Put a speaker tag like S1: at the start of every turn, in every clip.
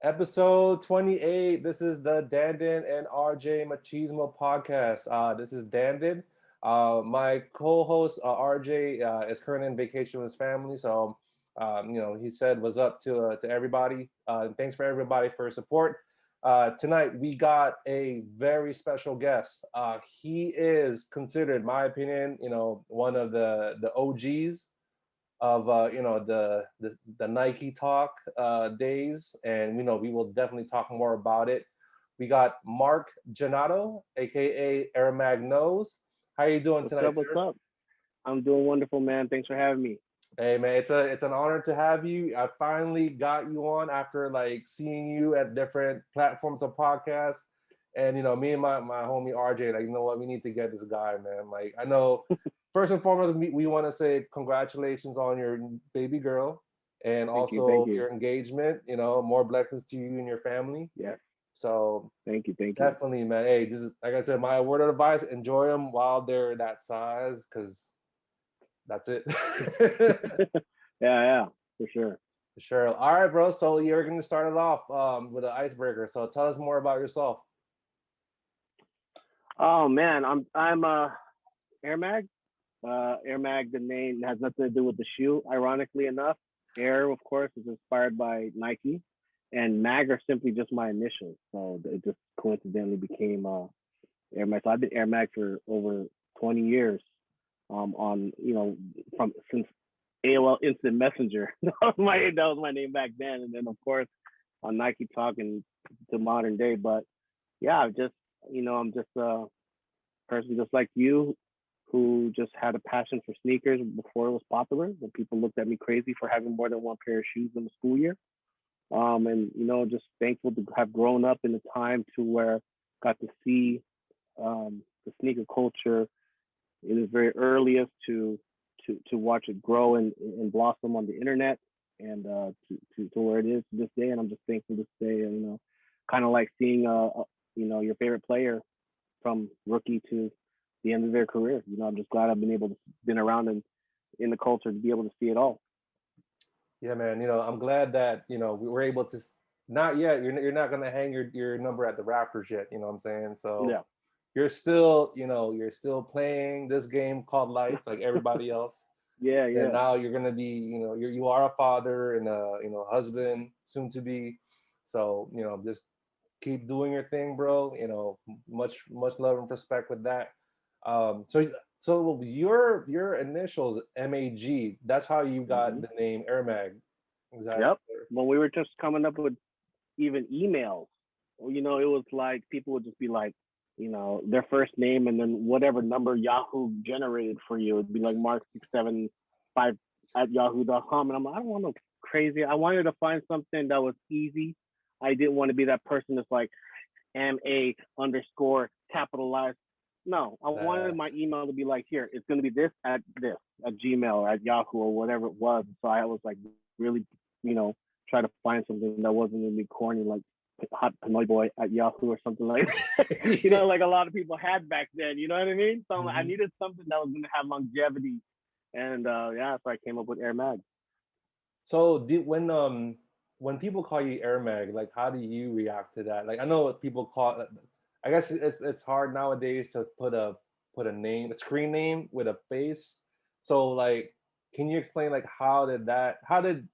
S1: Episode 28. This is the Dandin and RJ Machismo podcast. This is Dandin. My co-host RJ is currently on vacation with his family, so he said was up to everybody. And thanks for everybody for your support. Tonight we got a very special guest. He is considered, in my opinion, one of the OGs of the Nike Talk days, and we will definitely talk more about it. We got Mark Genato, aka AirmagKnows. How you doing
S2: What's
S1: tonight,
S2: up? What's
S1: sir?
S2: up? I'm doing wonderful, man. Thanks for having me.
S1: Hey man, it's an honor to have you. I finally got you on after like seeing you at different platforms of podcasts. And me and my homie RJ, like, what, we need to get this guy, man. Like, I know first and foremost, we want to say congratulations on your baby girl and
S2: Thank you. Thank
S1: also
S2: you.
S1: your engagement. More blessings to you and your family.
S2: Yes.
S1: So
S2: Thank you. Thank you.
S1: definitely, man. Hey, just like I said, my word of advice: enjoy them while they're that size, because that's it.
S2: Yeah. For sure.
S1: Sure. All right, bro. So you're going to start it off with an icebreaker. So tell us more about yourself.
S2: Oh man, I'm Air Mag. Air Mag. The name has nothing to do with the shoe. Ironically enough, Air, of course, is inspired by Nike, and Mag are simply just my initials. So it just coincidentally became Air Mag. So I've been Air Mag for over 20 years. On from since AOL Instant Messenger. That was my name back then, and then of course on Nike Talk and to modern day. But yeah, I'm just a person just like you who just had a passion for sneakers before it was popular. When people looked at me crazy for having more than one pair of shoes in the school year. And just thankful to have grown up in a time to where got to see the sneaker culture in its very earliest to watch it grow and blossom on the internet and to where it is this day. And I'm just thankful to say, kind of like seeing your favorite player from rookie to the end of their career. I'm just glad I've been able to been around and in the culture to be able to see it all.
S1: Yeah, man. I'm glad that we were able to. Not yet. You're not gonna hang your number at the Raptors yet. You know what I'm saying? So
S2: Yeah,
S1: you're still playing this game called life like everybody else.
S2: yeah,
S1: And
S2: yeah.
S1: now you're gonna be, you are a father and a husband soon to be. So just keep doing your thing, bro. Much love and respect with that. So your initials MAG. That's how you got
S2: Hmm.
S1: the name Airmag. Exactly.
S2: Yep. When we were just coming up with even emails, it was like people would just be like, their first name and then whatever number Yahoo generated for you. It'd be like Mark675 at yahoo.com. And I'm like, I don't want no crazy. I wanted to find something that was easy. I didn't want to be that person that's like MA underscore capitalized. No, I wanted
S1: Uh,
S2: my email to be like, here, it's going to be this at Gmail or at Yahoo or whatever it was. So I was like, really, try to find something that wasn't going to be corny, like hot Pinoy boy at Yahoo or something like that. Like a lot of people had back then. You know what I mean? So I
S1: mhm.
S2: needed something that was going to have longevity. And yeah, so I came up with Air Mag.
S1: So when people call you Air Mag, like how do you react to that? Like I know what people call. I guess it's hard nowadays to put a name, a screen name with a face. So like, can you explain like how did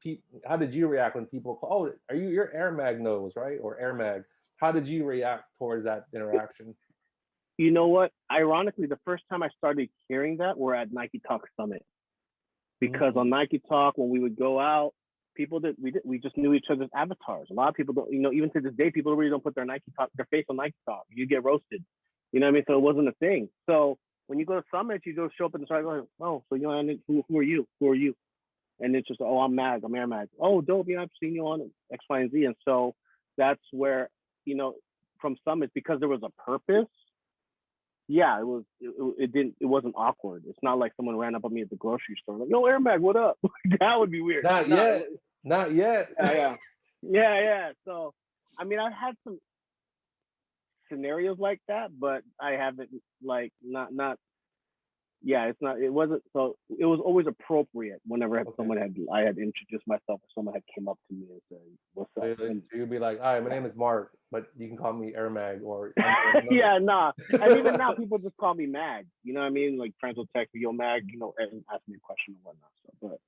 S1: you react when people call? Oh, are you're Air Mag knows, right? Or Air Mag? How did you react towards that interaction?
S2: You know what? Ironically, the first time I started hearing that were at Nike Talk Summit. Because
S1: Mm,
S2: on Nike Talk, when we would go out, we just knew each other's avatars. A lot of people don't, even to this day, people really don't put their face on Nike Talk. You get roasted. You know what I mean? So it wasn't a thing. So when you go to Summit, you go show up and start going, oh, so who are you? Who are you? And it's just, oh, I'm Mag, I'm Air Mag. Oh, dope, I've seen you on X, Y, and Z. And so that's where, you know, from Summit, because there was a purpose, yeah, it wasn't awkward. It's not like someone ran up on me at the grocery store like, "Yo, Air Mag, what up?" That would be weird.
S1: not
S2: No,
S1: yet. Not yet.
S2: yeah. Yeah. So, I mean, I've had some scenarios like that, but I haven't like not Yeah, it's not. It wasn't. So it was always appropriate whenever
S1: Okay.
S2: someone had I had introduced myself, or someone had came up to me and said, "What's
S1: So,
S2: up?" And
S1: so you'd be like, "Hi, my name is Mark, but you can call me Airmag, or I'm another."
S2: yeah, nah. And even now, people just call me Mag. You know what I mean? Like friends will text me, "Yo, Mag," and ask me a question or whatnot. So,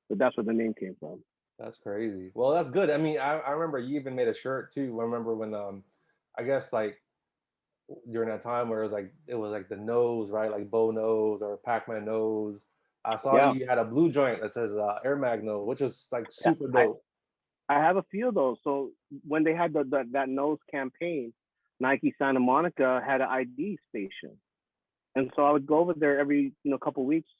S2: but that's where the name came from.
S1: That's crazy. Well, that's good. I mean, I remember you even made a shirt too. I remember when I guess like during that time where it was like the nose, right? Like Bo nose or Pac-Man nose. I saw
S2: Yeah,
S1: you had a blue joint that says AirmagKnows, which is like
S2: yeah.
S1: super dope.
S2: I have a few of those. So when they had that nose campaign, Nike Santa Monica had an ID station, and so I would go over there every couple of weeks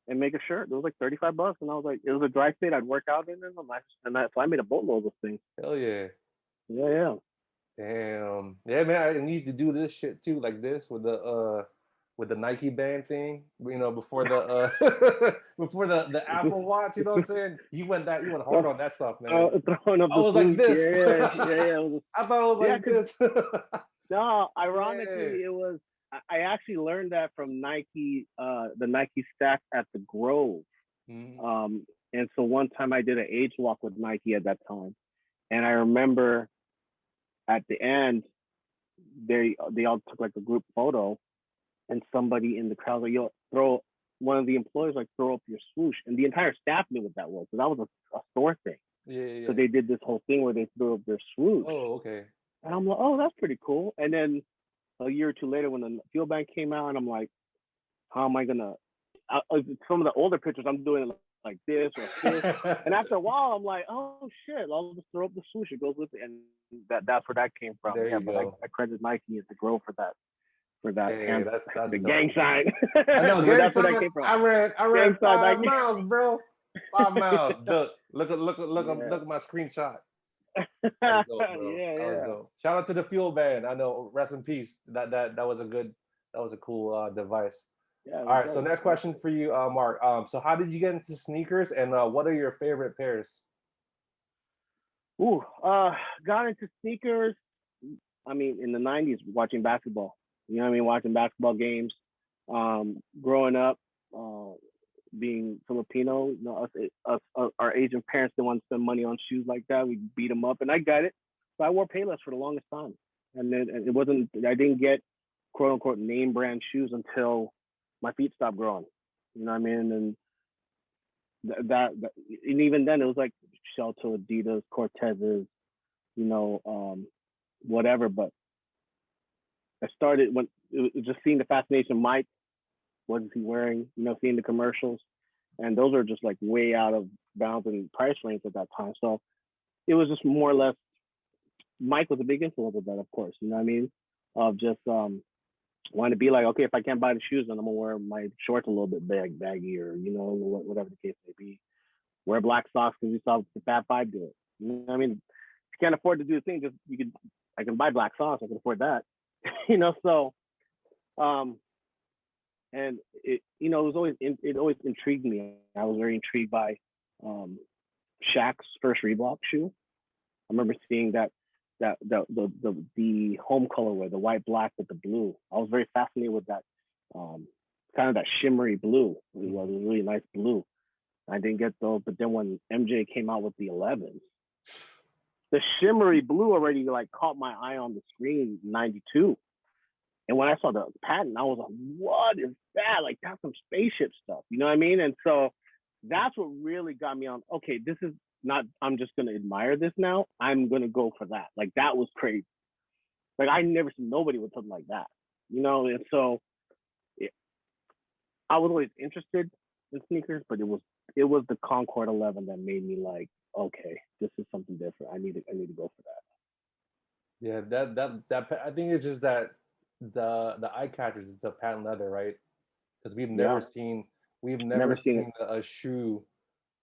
S2: and make a shirt. It was like $35, and I was like, it was a dry fit. I'd work out in it, so I made a boatload of things.
S1: Hell yeah.
S2: Yeah, yeah.
S1: Damn. Yeah, man, I need to do this shit too, like this with the Nike band thing, before the before the Apple Watch, you know what I'm saying? You went hard on that stuff, man.
S2: Throwing up
S1: I
S2: the
S1: was like
S2: swoosh.
S1: this.
S2: Yeah, yeah, yeah, yeah.
S1: I thought it was
S2: Yeah,
S1: like
S2: because
S1: this.
S2: no,
S1: Yeah.
S2: ironically, it was. I actually learned that from Nike, the Nike staff at the Grove.
S1: Mhm.
S2: And so one time I did an age walk with Nike at that time, and I remember at the end they all took like a group photo, and somebody in the crowd was like, "Yo, throw." One of the employees like throw up your swoosh, and the entire staff knew what that was. So that was a store thing.
S1: Yeah, yeah,
S2: So
S1: yeah.
S2: they did this whole thing where they threw up their swoosh,
S1: Oh, okay.
S2: and I'm like, "Oh, that's pretty cool." And then a year or two later, when the field band came out, and I'm like, "How am I gonna?" Some of the older pictures, I'm doing it like this or this, and after a while, I'm like, "Oh shit, I'll just throw up the swoosh. It goes with it," and that's where that came from.
S1: There
S2: Yeah,
S1: you
S2: but I
S1: go.
S2: credit Nike as the Grove for that
S1: Hey,
S2: camp,
S1: that's
S2: the gang
S1: dope, man.
S2: sign.
S1: I know,
S2: But
S1: gang
S2: that's where that
S1: sign.
S2: came from.
S1: I ran
S2: Gang sign,
S1: 5 miles, bro. 5 miles. Look
S2: yeah.
S1: at my screenshot. That was dope,
S2: Yeah,
S1: bro. That was
S2: yeah.
S1: dope. Shout out to the fuel band. I know, rest in peace. That was a cool device.
S2: Yeah, it
S1: All
S2: was
S1: right, so
S2: dope.
S1: next
S2: It was
S1: question
S2: dope.
S1: for you, Mark. So how did you get into sneakers, and what are your favorite pairs?
S2: Ooh, got into sneakers. I mean, in the '90s, watching basketball. You know what I mean? Watching basketball games. Growing up, uh, being Filipino, our Asian parents didn't want to spend money on shoes like that. We beat them up, and I got it. So I wore Payless for the longest time, and then and it wasn't. I didn't get quote unquote name brand shoes until my feet stopped growing. You know what I mean? And and even then, it was like Shelto, Adidas, Cortezes, you know, whatever. But I started when it was just seeing the fascination. Mike, what is he wearing? Seeing the commercials, and those are just like way out of bounds and price range at that time. So it was just more or less. Mike was a big influence with that, of course. You know what I mean? Of just wanting to be like, okay, if I can't buy the shoes, then I'm gonna wear my shorts a little bit baggy, or whatever the case may be. Wear black socks because you saw the Fat Five do it. You know what I mean? If you can't afford to do the thing, just you could. I can buy black socks. I can afford that. So um, and it was it always intrigued me. I was very intrigued by um, Shaq's first Reebok shoe. I remember seeing the home colorway, the white black with the blue. I was very fascinated with that, um, kind of that shimmery blue. It was really nice blue. I didn't get those, but then when MJ came out with the 11s, the shimmery blue already like caught my eye on the screen in '92. And when I saw the patent, I was like, "What is that? Like that's some spaceship stuff." You know what I mean? And so that's what really got me on. Okay, this is not. I'm just gonna admire this now. I'm gonna go for that. Like that was crazy. Like I never seen nobody with something like that. And so it, I was always interested in sneakers, but it was the Concord 11 that made me like, okay, this is something different. I need to go for that.
S1: Yeah, I think it's just that the eye catchers is the patent leather, right? Because
S2: Yeah,
S1: we've never
S2: never seen
S1: seen a shoe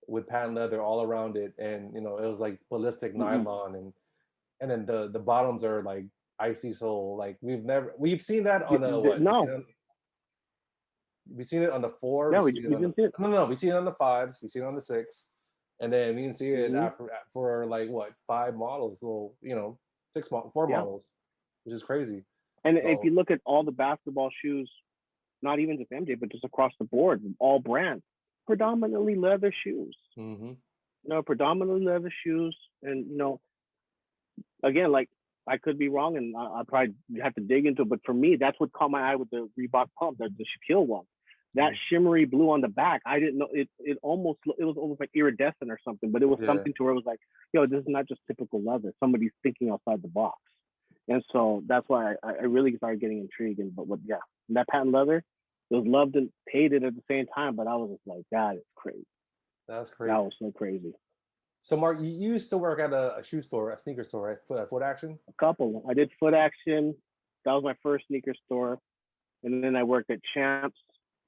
S1: with patent leather all around it, and it was like ballistic
S2: it. Mm-mm.
S1: nylon, and then the bottoms are like icy sole. Like we've seen that on the what?
S2: No,
S1: We've seen it on the four.
S2: yeah,
S1: We
S2: we,
S1: see it
S2: we
S1: on the
S2: didn't see it.
S1: no. We see it on the fives. We see it on the six, and then we didn't see it
S2: Mm-hmm.
S1: after for like what, five models. Well, four
S2: Yeah.
S1: models, which is crazy.
S2: And if you
S1: So
S2: look at all the basketball shoes, not even just MJ, but just across the board, all brands, predominantly leather shoes.
S1: Mm-hmm.
S2: Predominantly leather shoes, and again, like I could be wrong, and I probably have to dig into it. But for me, that's what caught my eye with the Reebok pump, the Shaquille one. That shimmery blue on the back, I didn't know it. It was almost like iridescent or something, but it was something to where it was like, yo, this is not just typical leather. Somebody's thinking outside the box, and so that's why I really started getting intrigued. That patent leather, it was loved and hated at the same time. But I was just like, that is crazy.
S1: That's crazy.
S2: That was so crazy.
S1: So Mark, you used to work at a shoe store, a sneaker store, right? Foot Action.
S2: A couple. I did Foot Action. That was my first sneaker store, and then I worked at Champs.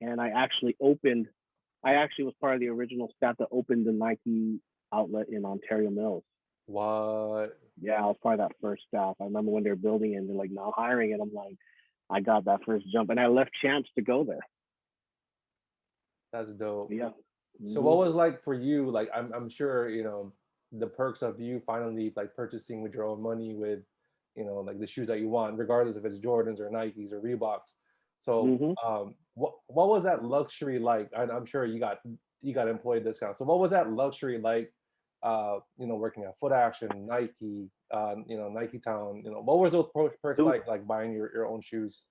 S2: And I actually was part of the original staff that opened the Nike outlet in Ontario Mills.
S1: What?
S2: Yeah, I was part of that first staff. I remember when they were building it and they're like, now hiring it. I'm like, I got that first jump. And I left Champs to go there.
S1: That's dope.
S2: Yeah.
S1: So what was like for you? Like I'm sure, the perks of you finally like purchasing with your own money with, like the shoes that you want, regardless if it's Jordans or Nikes or Reeboks. So what was that luxury like? I'm sure you got employee discounts. So what was that luxury like? Working at Foot Action, Nike, Nike Town. What was those perks like buying your own shoes?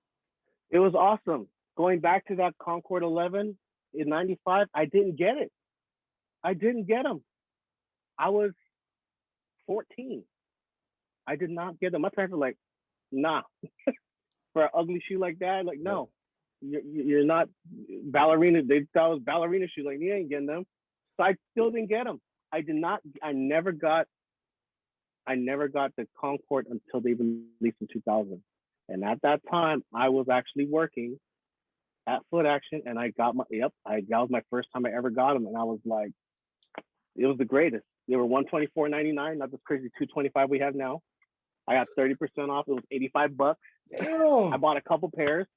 S2: It was awesome. Going back to that Concord 11 in '95, I didn't get it. I didn't get them. I was 14. I did not get them. My parents were like, nah. For an ugly shoe like that, like, no. You're not ballerina. They thought it was ballerina shoes. Like, you ain't getting them. So I still didn't get them. I never got the Concord until they released in 2000. And at that time, I was actually working at Foot Action, and I got that was my first time I ever got them, and I was like, it was the greatest. They were $124.99, not this crazy $225 we have now. I got 30% off. It was $85.
S1: Damn.
S2: I bought a couple pairs.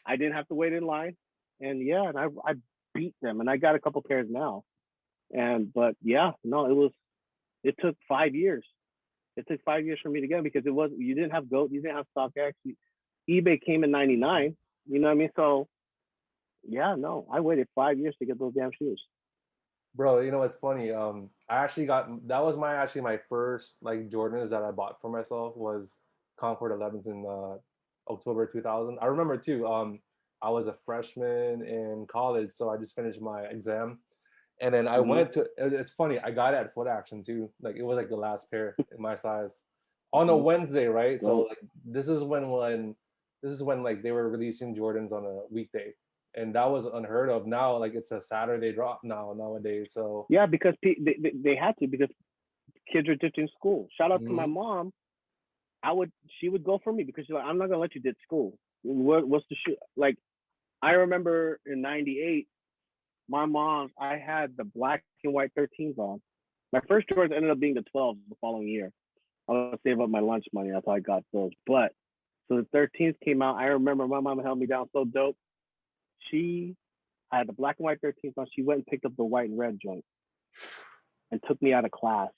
S2: I didn't have to wait in line, and I beat them, and I got a couple pairs now. It took 5 years. It took 5 years for me to get them because you didn't have GOAT, you didn't have StockX. eBay came in '99. You know what I mean? So I waited 5 years to get those damn shoes.
S1: Bro, it's funny. I actually that was my first like Jordans that I bought for myself was Concord 11s in October 2000. I remember too. I was a freshman in college, so I just finished my exam, and then I went to. It's funny. I got it at Foot Action too. Like it was like the last pair in my size on a Wednesday, right? So like this is when like they were releasing Jordans on a weekday. And that was unheard of. Now, like it's a Saturday drop nowadays. So
S2: yeah, because they had to, because kids are ditching school. Shout out to my mom. She would go for me because she's like, I'm not gonna let you ditch school. What's the shoe? Like, I remember in '98, I had the black and white 13s on. My first Jordans ended up being the 12s the following year. I was gonna save up my lunch money. That's how I got those. But so the 13s came out. I remember my mom held me down so dope. I had the black and white 13s on. She went and picked up the white and red joint and took me out of class.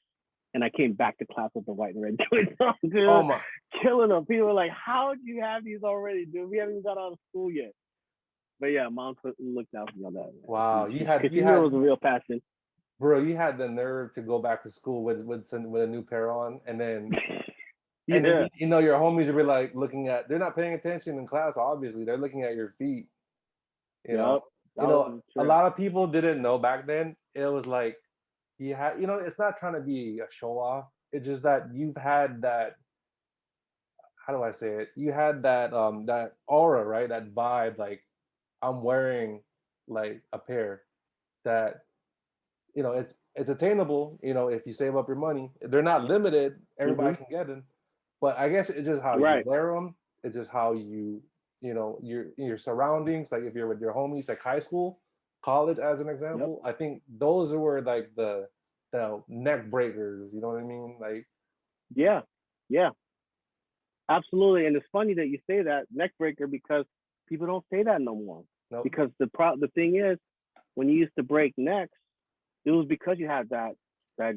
S2: And I came back to class with the white and red joints on, dude.
S1: Oh my.
S2: Killing them. People were like, how do you have these already, dude? We haven't even got out of school yet. But yeah, mom looked out for me on that.
S1: Wow.
S2: You had it was a real passion.
S1: Bro, you had the nerve to go back to school with a new pair on, and then
S2: yeah.
S1: then, your homies would be like they're not paying attention in class, obviously. They're looking at your feet. A lot of people didn't know back then. It was like you had, it's not trying to be a show off. It's just that you've had that, how do I say it? You had that that aura, right? That vibe, like I'm wearing like a pair that, it's attainable, if you save up your money. They're not limited. Everybody can get them. But I guess it's just how you wear them. It's just how your surroundings. Like if you're with your homies, like high school, college, as an example. I think those were like the neck breakers. You know what I mean? Like,
S2: yeah, absolutely. And it's funny that you say that, neck breaker, because people don't say that no more.
S1: Nope.
S2: Because the thing is, when you used to break necks, it was because you had that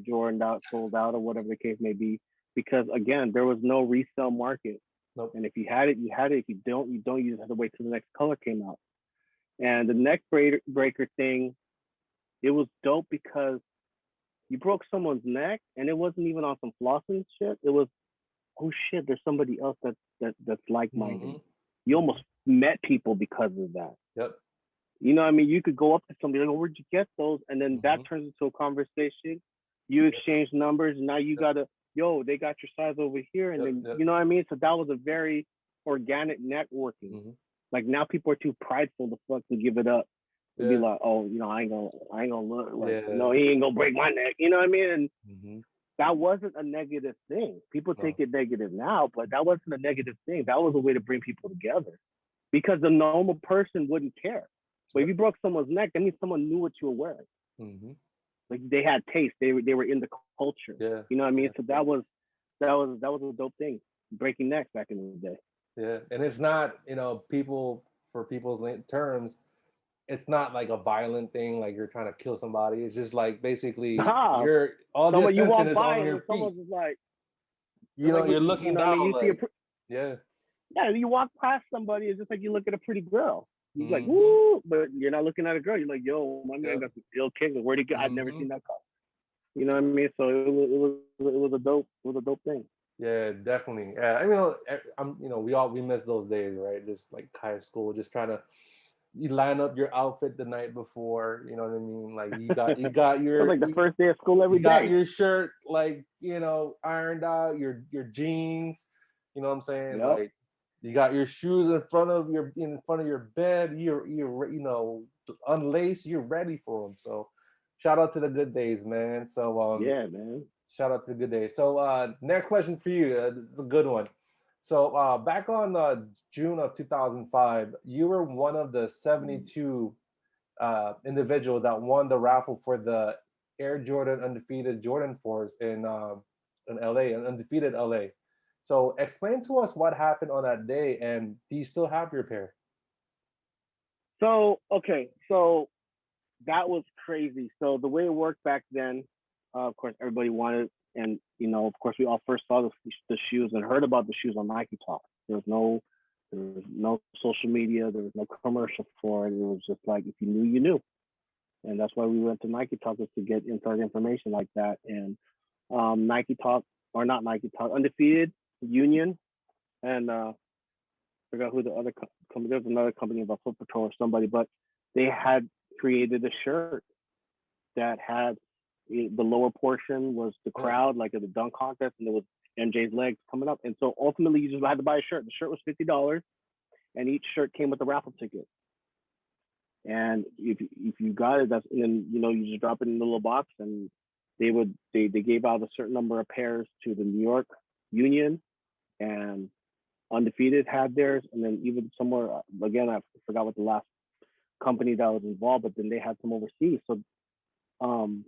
S2: Jordan out, sold out, or whatever the case may be. Because again, there was no resale market.
S1: Nope.
S2: And if you had it, you had it. If you don't, you don't. You just have to wait till the next color came out. And the neck breaker thing, it was dope because you broke someone's neck, and it wasn't even on some flossing shit. It was, oh shit, there's somebody else that's like minded.
S1: Mm-hmm.
S2: You almost met people because of that.
S1: Yep.
S2: You know what I mean? You could go up to somebody like, oh, where'd you get those? And then that
S1: Mm-hmm.
S2: turns into a conversation. You exchange numbers, and now you gotta, yo, they got your size over here, and then
S1: Yep.
S2: you know what I mean? So that was a very organic networking.
S1: Mm-hmm.
S2: Like now people are too prideful to fucking give it up and be
S1: Yeah.
S2: like, oh, you know, I ain't gonna look like,
S1: Yeah.
S2: no, he ain't gonna break my neck. You know what I mean? And
S1: Mm-hmm.
S2: that wasn't a negative thing. People
S1: No.
S2: take it negative now, but that wasn't a negative thing. That was a way to bring people together because the normal person wouldn't care. But if
S1: Yep.
S2: you broke someone's neck, that means someone knew what you were wearing.
S1: Mm-hmm.
S2: Like they had taste. They were in the culture.
S1: Yeah.
S2: You know what I mean?
S1: Yeah.
S2: So that was a dope thing. Breaking necks back in the day.
S1: Yeah. And it's not, people for people's terms, it's not like a violent thing, like you're trying to kill somebody. It's just like basically
S2: Ah,
S1: you're all the
S2: someone you
S1: attention
S2: walk
S1: is
S2: by
S1: on
S2: and
S1: your feet.
S2: someone's just like,
S1: You're
S2: you
S1: looking
S2: know what I mean?
S1: down
S2: You see
S1: like, yeah.
S2: yeah, you walk past somebody, it's just like you look at a pretty girl. You're like,
S1: Mm-hmm.
S2: woo, but you're not looking at a girl. You're like, yo, my man
S1: Yep.
S2: got some ill kick. Where'd he go? I've never
S1: Mm-hmm.
S2: seen that car. You know what I mean? So it was a dope thing.
S1: Yeah, definitely. Yeah, we miss those days, right? Just like high school, just trying to you line up your outfit the night before. You know what I mean? Like
S2: It was like the first day of school
S1: you
S2: every
S1: got
S2: day.
S1: your shirt like ironed out, your jeans. You know what I'm saying?
S2: Yep.
S1: Like you got your shoes in front of your bed. You're unlaced. You're ready for them. So shout out to the good days, man. So
S2: Yeah, man.
S1: shout out to the good days. So next question for you. This is a good one. So back on June of 2005, you were one of the 72 individuals that won the raffle for the Air Jordan Undefeated Jordan Force in LA, an undefeated LA. So explain to us what happened on that day, and do you still have your pair?
S2: So okay, so that was crazy. So the way it worked back then, of course, everybody wanted, and of course, we all first saw the shoes and heard about the shoes on Nike Talk. There was no social media. There was no commercial for it. It was just like if you knew, you knew, and that's why we went to Nike Talk was to get inside information like that. And Nike Talk or not Nike Talk, Undefeated, Union, and forgot who the other company. There was another company about Foot Patrol or somebody, but they had created a shirt that had the lower portion was the
S1: Yeah.
S2: crowd, like at the dunk contest, and there was MJ's legs coming up. And so ultimately, you just had to buy a shirt. The shirt was $50, and each shirt came with a raffle ticket. And if you got it, that's and then you just drop it in the little box, and they gave out a certain number of pairs to the New York Union, and Undefeated had theirs, and then even somewhere again I forgot what the last company that was involved, but then they had some overseas. So um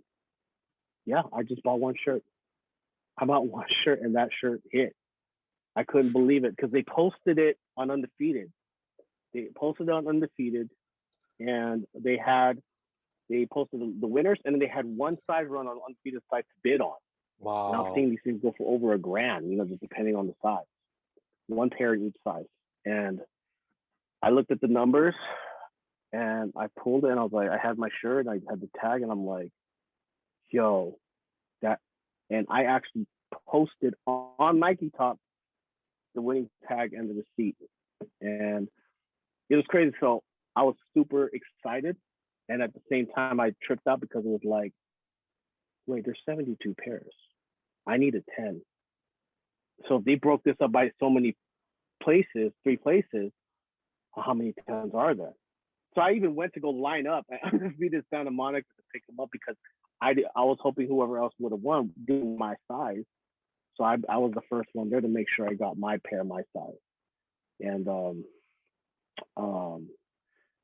S2: yeah, I just bought one shirt. I bought one shirt and that shirt hit. I couldn't believe it because they posted it on Undefeated. They posted it on Undefeated and they posted the winners and then they had one size run on Undefeated site to bid on. And I'm
S1: Wow.
S2: seeing these things go for over $1,000, just depending on the size. One pair in each size. And I looked at the numbers and I pulled it and I was like, I had my shirt and I had the tag and I'm like, yo, that, and I actually posted on Nike Talk the winning tag and the receipt. And it was crazy. So I was super excited. And at the same time, I tripped out because it was like, wait, there's 72 pairs. I needed 10. So if they broke this up by so many places, 3 places, how many tens are there? So I even went to go line up at Undefeated Santa Monica to pick them up because I was hoping whoever else would have won did my size. So I was the first one there to make sure I got my pair, my size. And um,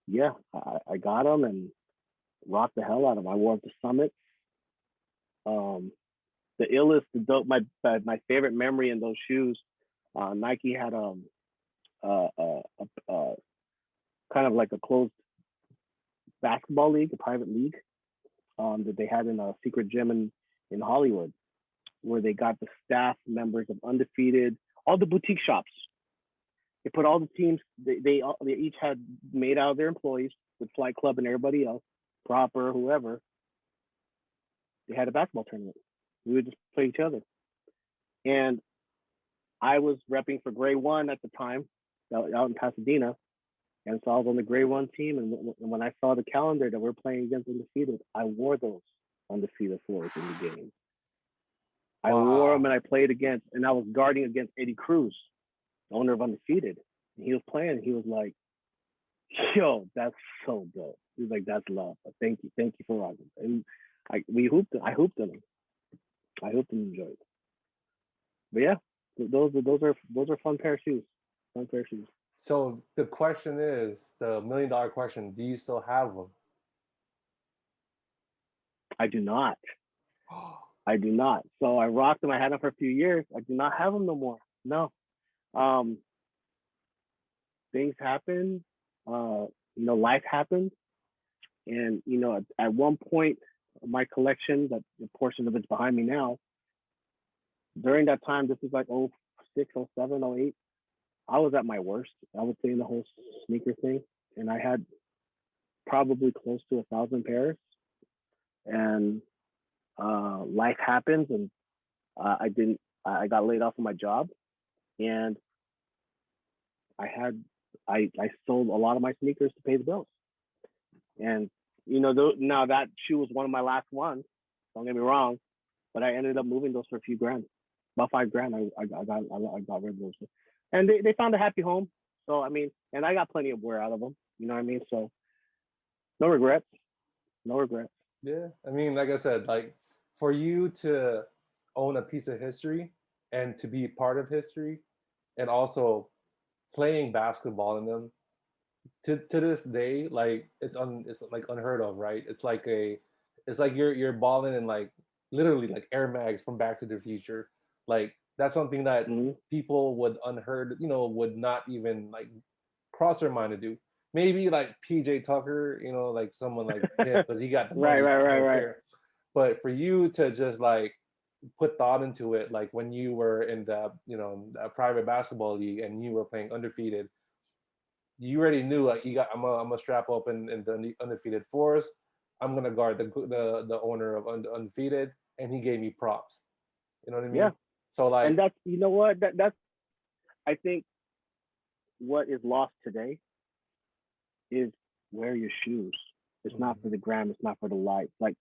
S2: yeah, I got them and rocked the hell out of them. I wore them to Summit. Um, the illest, the dope, my favorite memory in those shoes. Nike had uh, uh, uh, kind of like a closed basketball league, a private league that they had in a secret gym in Hollywood, where they got the staff members of Undefeated, all the boutique shops. They put all the teams. They each had made out of their employees with Flight Club and everybody else, proper whoever. They had a basketball tournament. We would just play each other. And I was repping for Gray One at the time, out in Pasadena, and so I was on the Gray One team. And when I saw the calendar that we're playing against Undefeated, I wore those Undefeated fours in the game. I wore them and I played against, and I was guarding against Eddie Cruz, the owner of Undefeated. And he was playing, and he was like, "Yo, that's so dope." He was like, "That's love. Thank you for rocking." And I hooped them. I hooped them and enjoyed. But yeah, those are fun pair of shoes. Fun pair of shoes.
S1: So the question is the $1 million question: do you still have them?
S2: I do not. I do not. So I rocked them. I had them for a few years. I do not have them no more. No. Things happen. Life happens, and at one point, my collection, that the portion of it's behind me now. During that time, this is like 06, 07, 08. I was at my worst, I would say, in the whole sneaker thing, and I had probably close to 1,000 pairs. And life happens, and I got laid off from my job, and I sold a lot of my sneakers to pay the bills. And now that shoe was one of my last ones. Don't get me wrong, but I ended up moving those for a few grand, about $5,000. I got rid of those, and they found a happy home. So I mean, and I got plenty of wear out of them. You know what I mean? So no regrets. No regrets.
S1: Yeah, I mean, like I said, like for you to own a piece of history and to be part of history, and also playing basketball in them, to this day, like it's like unheard of, right? It's like you're balling in like literally like Air Mags from Back to the Future. Like that's something that
S2: Mm-hmm.
S1: people would not even like cross their mind to do. Maybe like PJ Tucker, like someone like him because he got the
S2: Right,
S1: money,
S2: right, right,
S1: don't
S2: right.
S1: care. But for you to just like put thought into it, like when you were in the a private basketball league and you were playing Undefeated, you already knew like I'm gonna strap up in the Undefeated fours. I'm gonna guard the owner of Undefeated, and he gave me props. You know what I
S2: Yeah,
S1: mean? So
S2: and
S1: like,
S2: that's what that's I think what is lost today is wear your shoes. It's not for the gram. It's not for the lights. Like,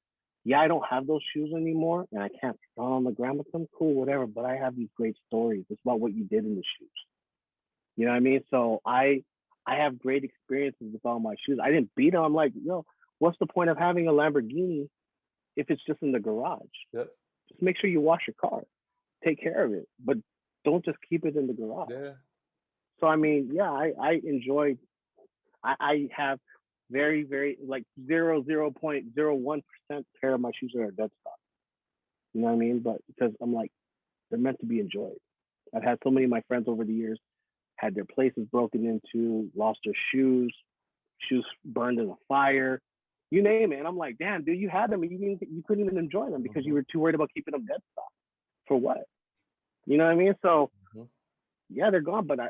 S2: yeah, I don't have those shoes anymore, and I can't run on the gram with them. Cool, whatever. But I have these great stories. It's about what you did in the shoes. You know what I mean? So I have great experiences with all my shoes. I didn't beat them. I'm like, what's the point of having a Lamborghini if it's just in the garage?
S1: yep,
S2: Just make sure you wash your car, take care of it, but don't just keep it in the garage.
S1: yeah,
S2: So I mean, yeah, I enjoyed. I have very, very like 0.01% pair of my shoes that are dead stock. You know what I mean? But because I'm like, they're meant to be enjoyed. I've had so many of my friends over the years had their places broken into, lost their shoes burned in a fire, you name it. And I'm like, damn, dude, you had them and you couldn't even enjoy them because you were too worried about keeping them dead stock. For what? You know what I mean? So yeah, they're gone, but I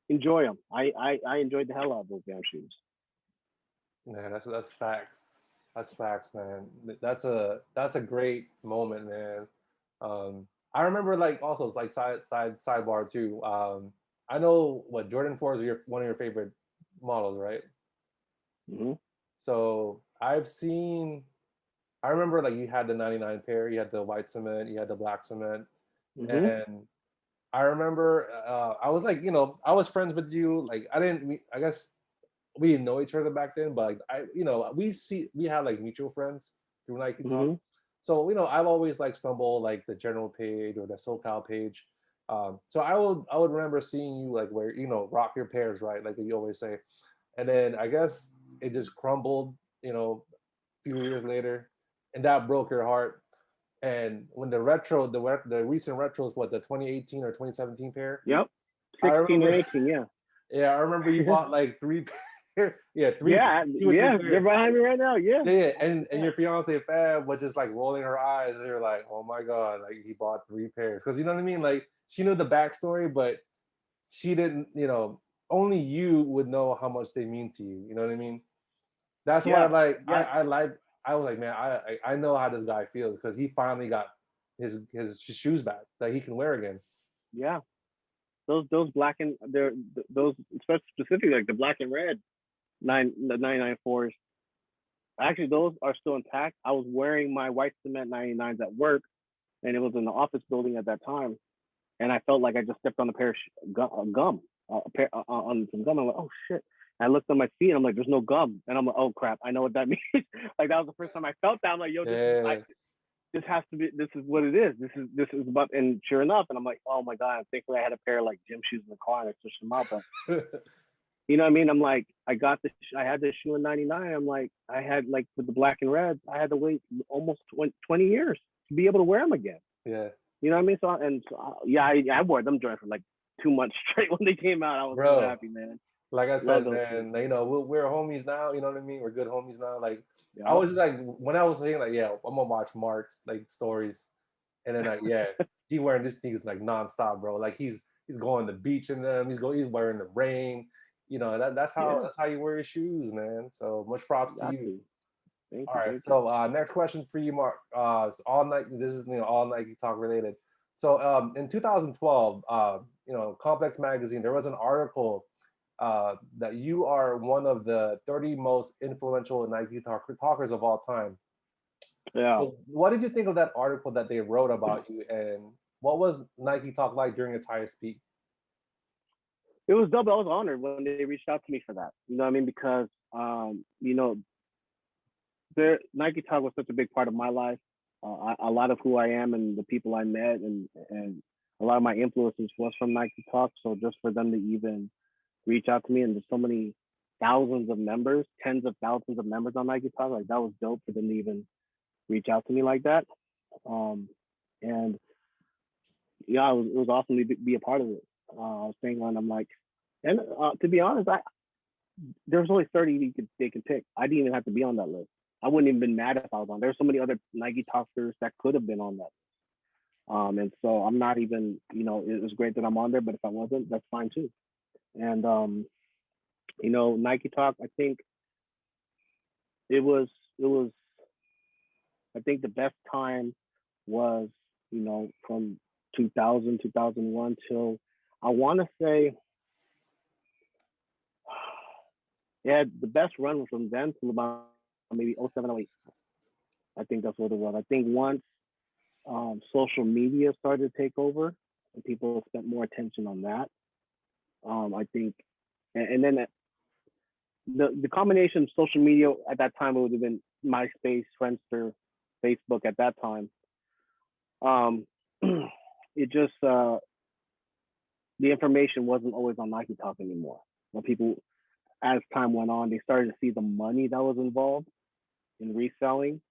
S2: enjoy them. I enjoyed the hell out of those damn shoes.
S1: man, that's facts. That's facts, man. That's a great moment, man. I remember like also it's like sidebar too. I know what Jordan 4 is one of your favorite models, right?
S2: Mm-hmm.
S1: So I remember like you had the 99 pair, you had the white cement, you had the black cement,
S2: Mm-hmm.
S1: and I remember I was like, I was friends with you. Like I guess we didn't know each other back then, but like, we had like mutual friends through Nike Talk.
S2: Mm-hmm.
S1: So I've always like stumbled like the general page or the SoCal page. So I would remember seeing you like where rock your pairs, right, like you always say, and then I guess it just crumbled, a few years later, and that broke your heart. And when the recent retros, what, the 2018 or 2017 pair,
S2: Yep.
S1: I
S2: 16 and
S1: remember,
S2: 18, yeah.
S1: yeah, I remember you bought like three yeah,
S2: Yeah,
S1: two or three
S2: yeah, they're
S1: pairs.
S2: behind me right now. Yeah.
S1: Yeah, and your fiance Fab was just like rolling her eyes, and you're like, oh my god, like he bought three pairs, because you know what I mean. Like she knew the backstory, but she didn't, only you would know how much they mean to you. You know what I mean? That's why,
S2: Yeah,
S1: like,
S2: yeah,
S1: I was like, man, I know how this guy feels because he finally got his shoes back that he can wear again.
S2: yeah. Those black and those specifically like the black and red the 994s. Actually, those are still intact. I was wearing my white cement 99s at work, and it was in the office building at that time, and I felt like I just stepped on a pair of gum, on some gum. I'm like, oh shit. And I looked on my feet and I'm like, there's no gum. And I'm like, oh crap, I know what that means. Like that was the first time I felt that. I'm like, yo,
S1: Yeah,
S2: this has to be, this is what it is. This is about, and sure enough, and I'm like, oh my God, thankfully I had a pair of like gym shoes in the car and I switched them out. But you know what I mean? I'm like, I had this shoe in 99. I'm like, I had like with the black and reds, I had to wait almost 20 years to be able to wear them again.
S1: yeah,
S2: You know what I mean? Yeah, I wore them joints for like 2 months straight when they came out. I was so
S1: bro.
S2: happy, man.
S1: Like I
S2: Love
S1: said,
S2: those shoes.
S1: man, we're homies now. You know what I mean? We're good homies now. Like I
S2: Yeah.
S1: was just like when I was saying like, yeah, I'm gonna watch Mark's like stories, and then like, yeah, he wearing this thing is like nonstop, bro. Like he's going to the beach in them. He's wearing the rain.
S2: Yeah.
S1: That's how you wear your shoes, man. So much props to
S2: Got
S1: you.
S2: to. Thank
S1: All
S2: you.
S1: right.
S2: Thank you.
S1: So next question for you, Mark. It's all Nike. This is all Nike talk related. So in 2012, Complex Magazine, there was an article that you are one of the 30 most influential talkers of all time.
S2: Yeah.
S1: So what did you think of that article that they wrote about you, and what was Nike Talk like during its highest peak?
S2: It was dope. I was honored when they reached out to me for that. You know what I mean? Because Nike Talk was such a big part of my life. A lot of who I am and the people I met and a lot of my influences was from Nike Talk. So just for them to even reach out to me, and there's so many thousands of members, tens of thousands of members on Nike Talk, like that was dope for them to even reach out to me like that. Um, and yeah, it was awesome to be a part of it. I was thinking, and I'm like, and to be honest, there's only 30 they can pick. I didn't even have to be on that list. I wouldn't even been mad if I was on. There's so many other Nike talkers that could have been on that. And so I'm not even, it was great that I'm on there, but if I wasn't, that's fine too. And Nike Talk, I think it was it was I think the best time was, from 2000, 2001 till I want to say, yeah, the best run was from then till about maybe 07, 08. I think that's what it was. I think once social media started to take over and people spent more attention on that, I think, and then the combination of social media at that time, it would have been MySpace, Friendster, Facebook at that time. Um, it just the information wasn't always on Nike Talk anymore. When people, as time went on, they started to see the money that was involved in reselling.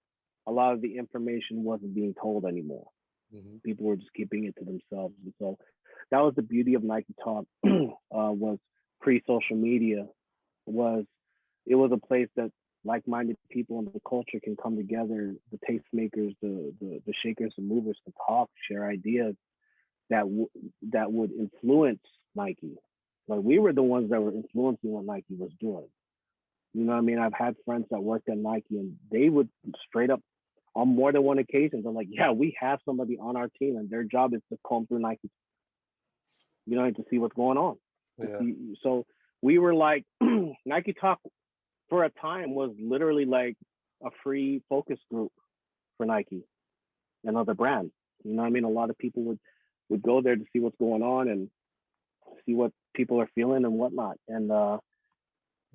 S2: A lot of the information wasn't being told anymore.
S1: Mm-hmm.
S2: People were just keeping it to themselves, and so that was the beauty of Nike Talk. Was pre-social media. Was It was a place that like-minded people in the culture can come together. The tastemakers, the shakers and movers can talk, share ideas that would influence Nike. Like we were the ones that were influencing what Nike was doing. You know what I mean? I've had friends that worked at Nike and they would straight up on more than one occasion, they're like, yeah, we have somebody on our team and their job is to comb through Nike, to see what's going on.
S1: Yeah.
S2: So we were like, Nike Talk for a time was literally like a free focus group for Nike and other brands. You know what I mean? A lot of people would go there to see what's going on and see what people are feeling and whatnot. And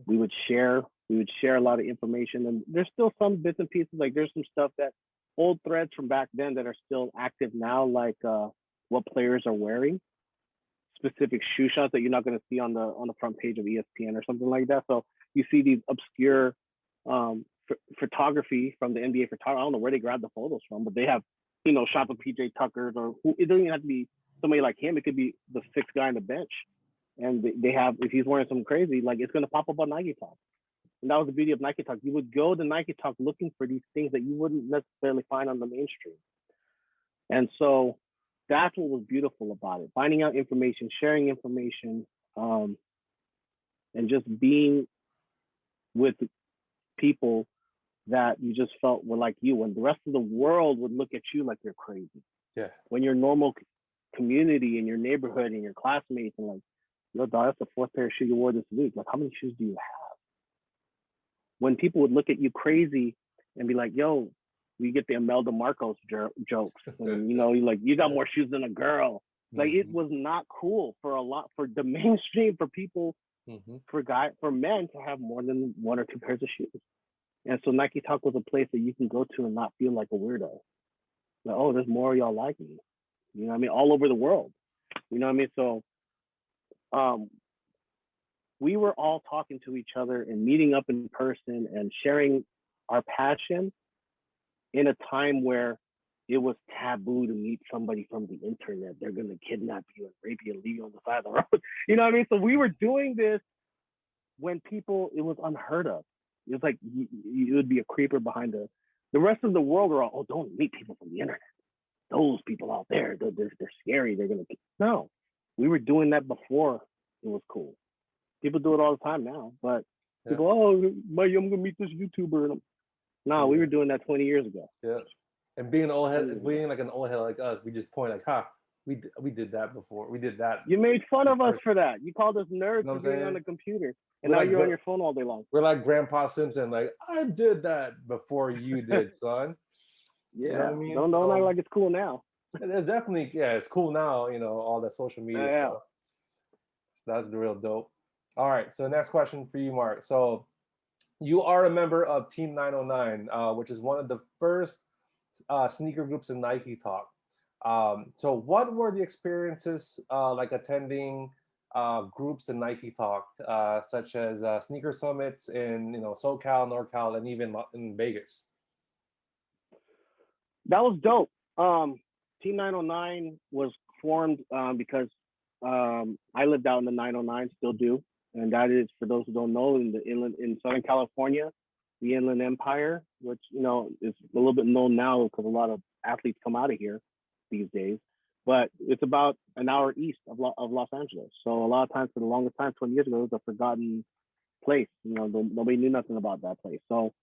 S2: we would share a lot of information. And there's still some bits and pieces. Like there's some stuff that old threads from back then that are still active now, like what players are wearing, specific shoe shots that you're not going to see on the front page of ESPN or something like that. So you see these obscure photography from the NBA photographer. I don't know where they grabbed the photos from, but they have shots of PJ Tuckers or who. It doesn't even have to be somebody like him. It could be the sixth guy on the bench, and they have, if he's wearing something crazy, like it's going to pop up on Nike Talk. And that was the beauty of Nike Talk. You would go to Nike Talk looking for these things that you wouldn't necessarily find on the mainstream. And so that's what was beautiful about it. Finding out information, sharing information, um, and just being with people that you just felt were like you. When the rest of the world would look at you like you're crazy.
S1: Yeah.
S2: When your normal community in your neighborhood and your classmates and like, yo, dog, that's the fourth pair of shoes you wore this week. Like, how many shoes do you have? When people would look at you crazy and be like, yo, we get the Imelda Marcos jokes. And, you know, like, you got more shoes than a girl. Like, it was not cool for for the mainstream, for people, for men to have more than one or two pairs of shoes. And so Nike Talk was a place that you can go to and not feel like a weirdo. Like, oh, there's more of y'all like me. You know what I mean? All over the world. You know what I mean? So um, we were all talking to each other and meeting up in person and sharing our passion in a time where it was taboo to meet somebody from the internet. They're going to kidnap you and rape you and leave you on the side of the road. You know what I mean? So we were doing this when people, it was unheard of. It was like you would be a creeper behind the rest of the world are all, oh, don't meet people from the internet. Those people out there, they're scary. They're going to, no. We were doing that before it was cool. People do it all the time now, but people, oh, I'm going to meet this YouTuber. No, we were doing that 20 years ago.
S1: Yeah. And being an old head, being like an old head like us, we just point like, ha, we did that before. We did that.
S2: You made fun of us for that. You called us nerds for being on the computer. And now you're on your phone all day long.
S1: We're like Grandpa Simpson, like, I did that before you did, son.
S2: Yeah. You know what I mean? Don't act like it's cool now.
S1: It's definitely, it's cool now, you know, all that social media stuff. That's the real dope. All right, so next question for you, Mark. So you are a member of Team 909, which is one of the first sneaker groups in Nike Talk. So what were the experiences like attending groups in Nike Talk, such as sneaker summits in, you know, SoCal, NorCal, and even in Vegas?
S2: That was dope. Team 909 was formed because I lived out in the 909, still do, and that is, for those who don't know, in the inland, in Southern California, the Inland Empire, which, you know, is a little bit known now because a lot of athletes come out of here these days. But it's about an hour east of Los Angeles. So a lot of times, for the longest time, 20 years ago, it was a forgotten place. You know, nobody knew nothing about that place. So,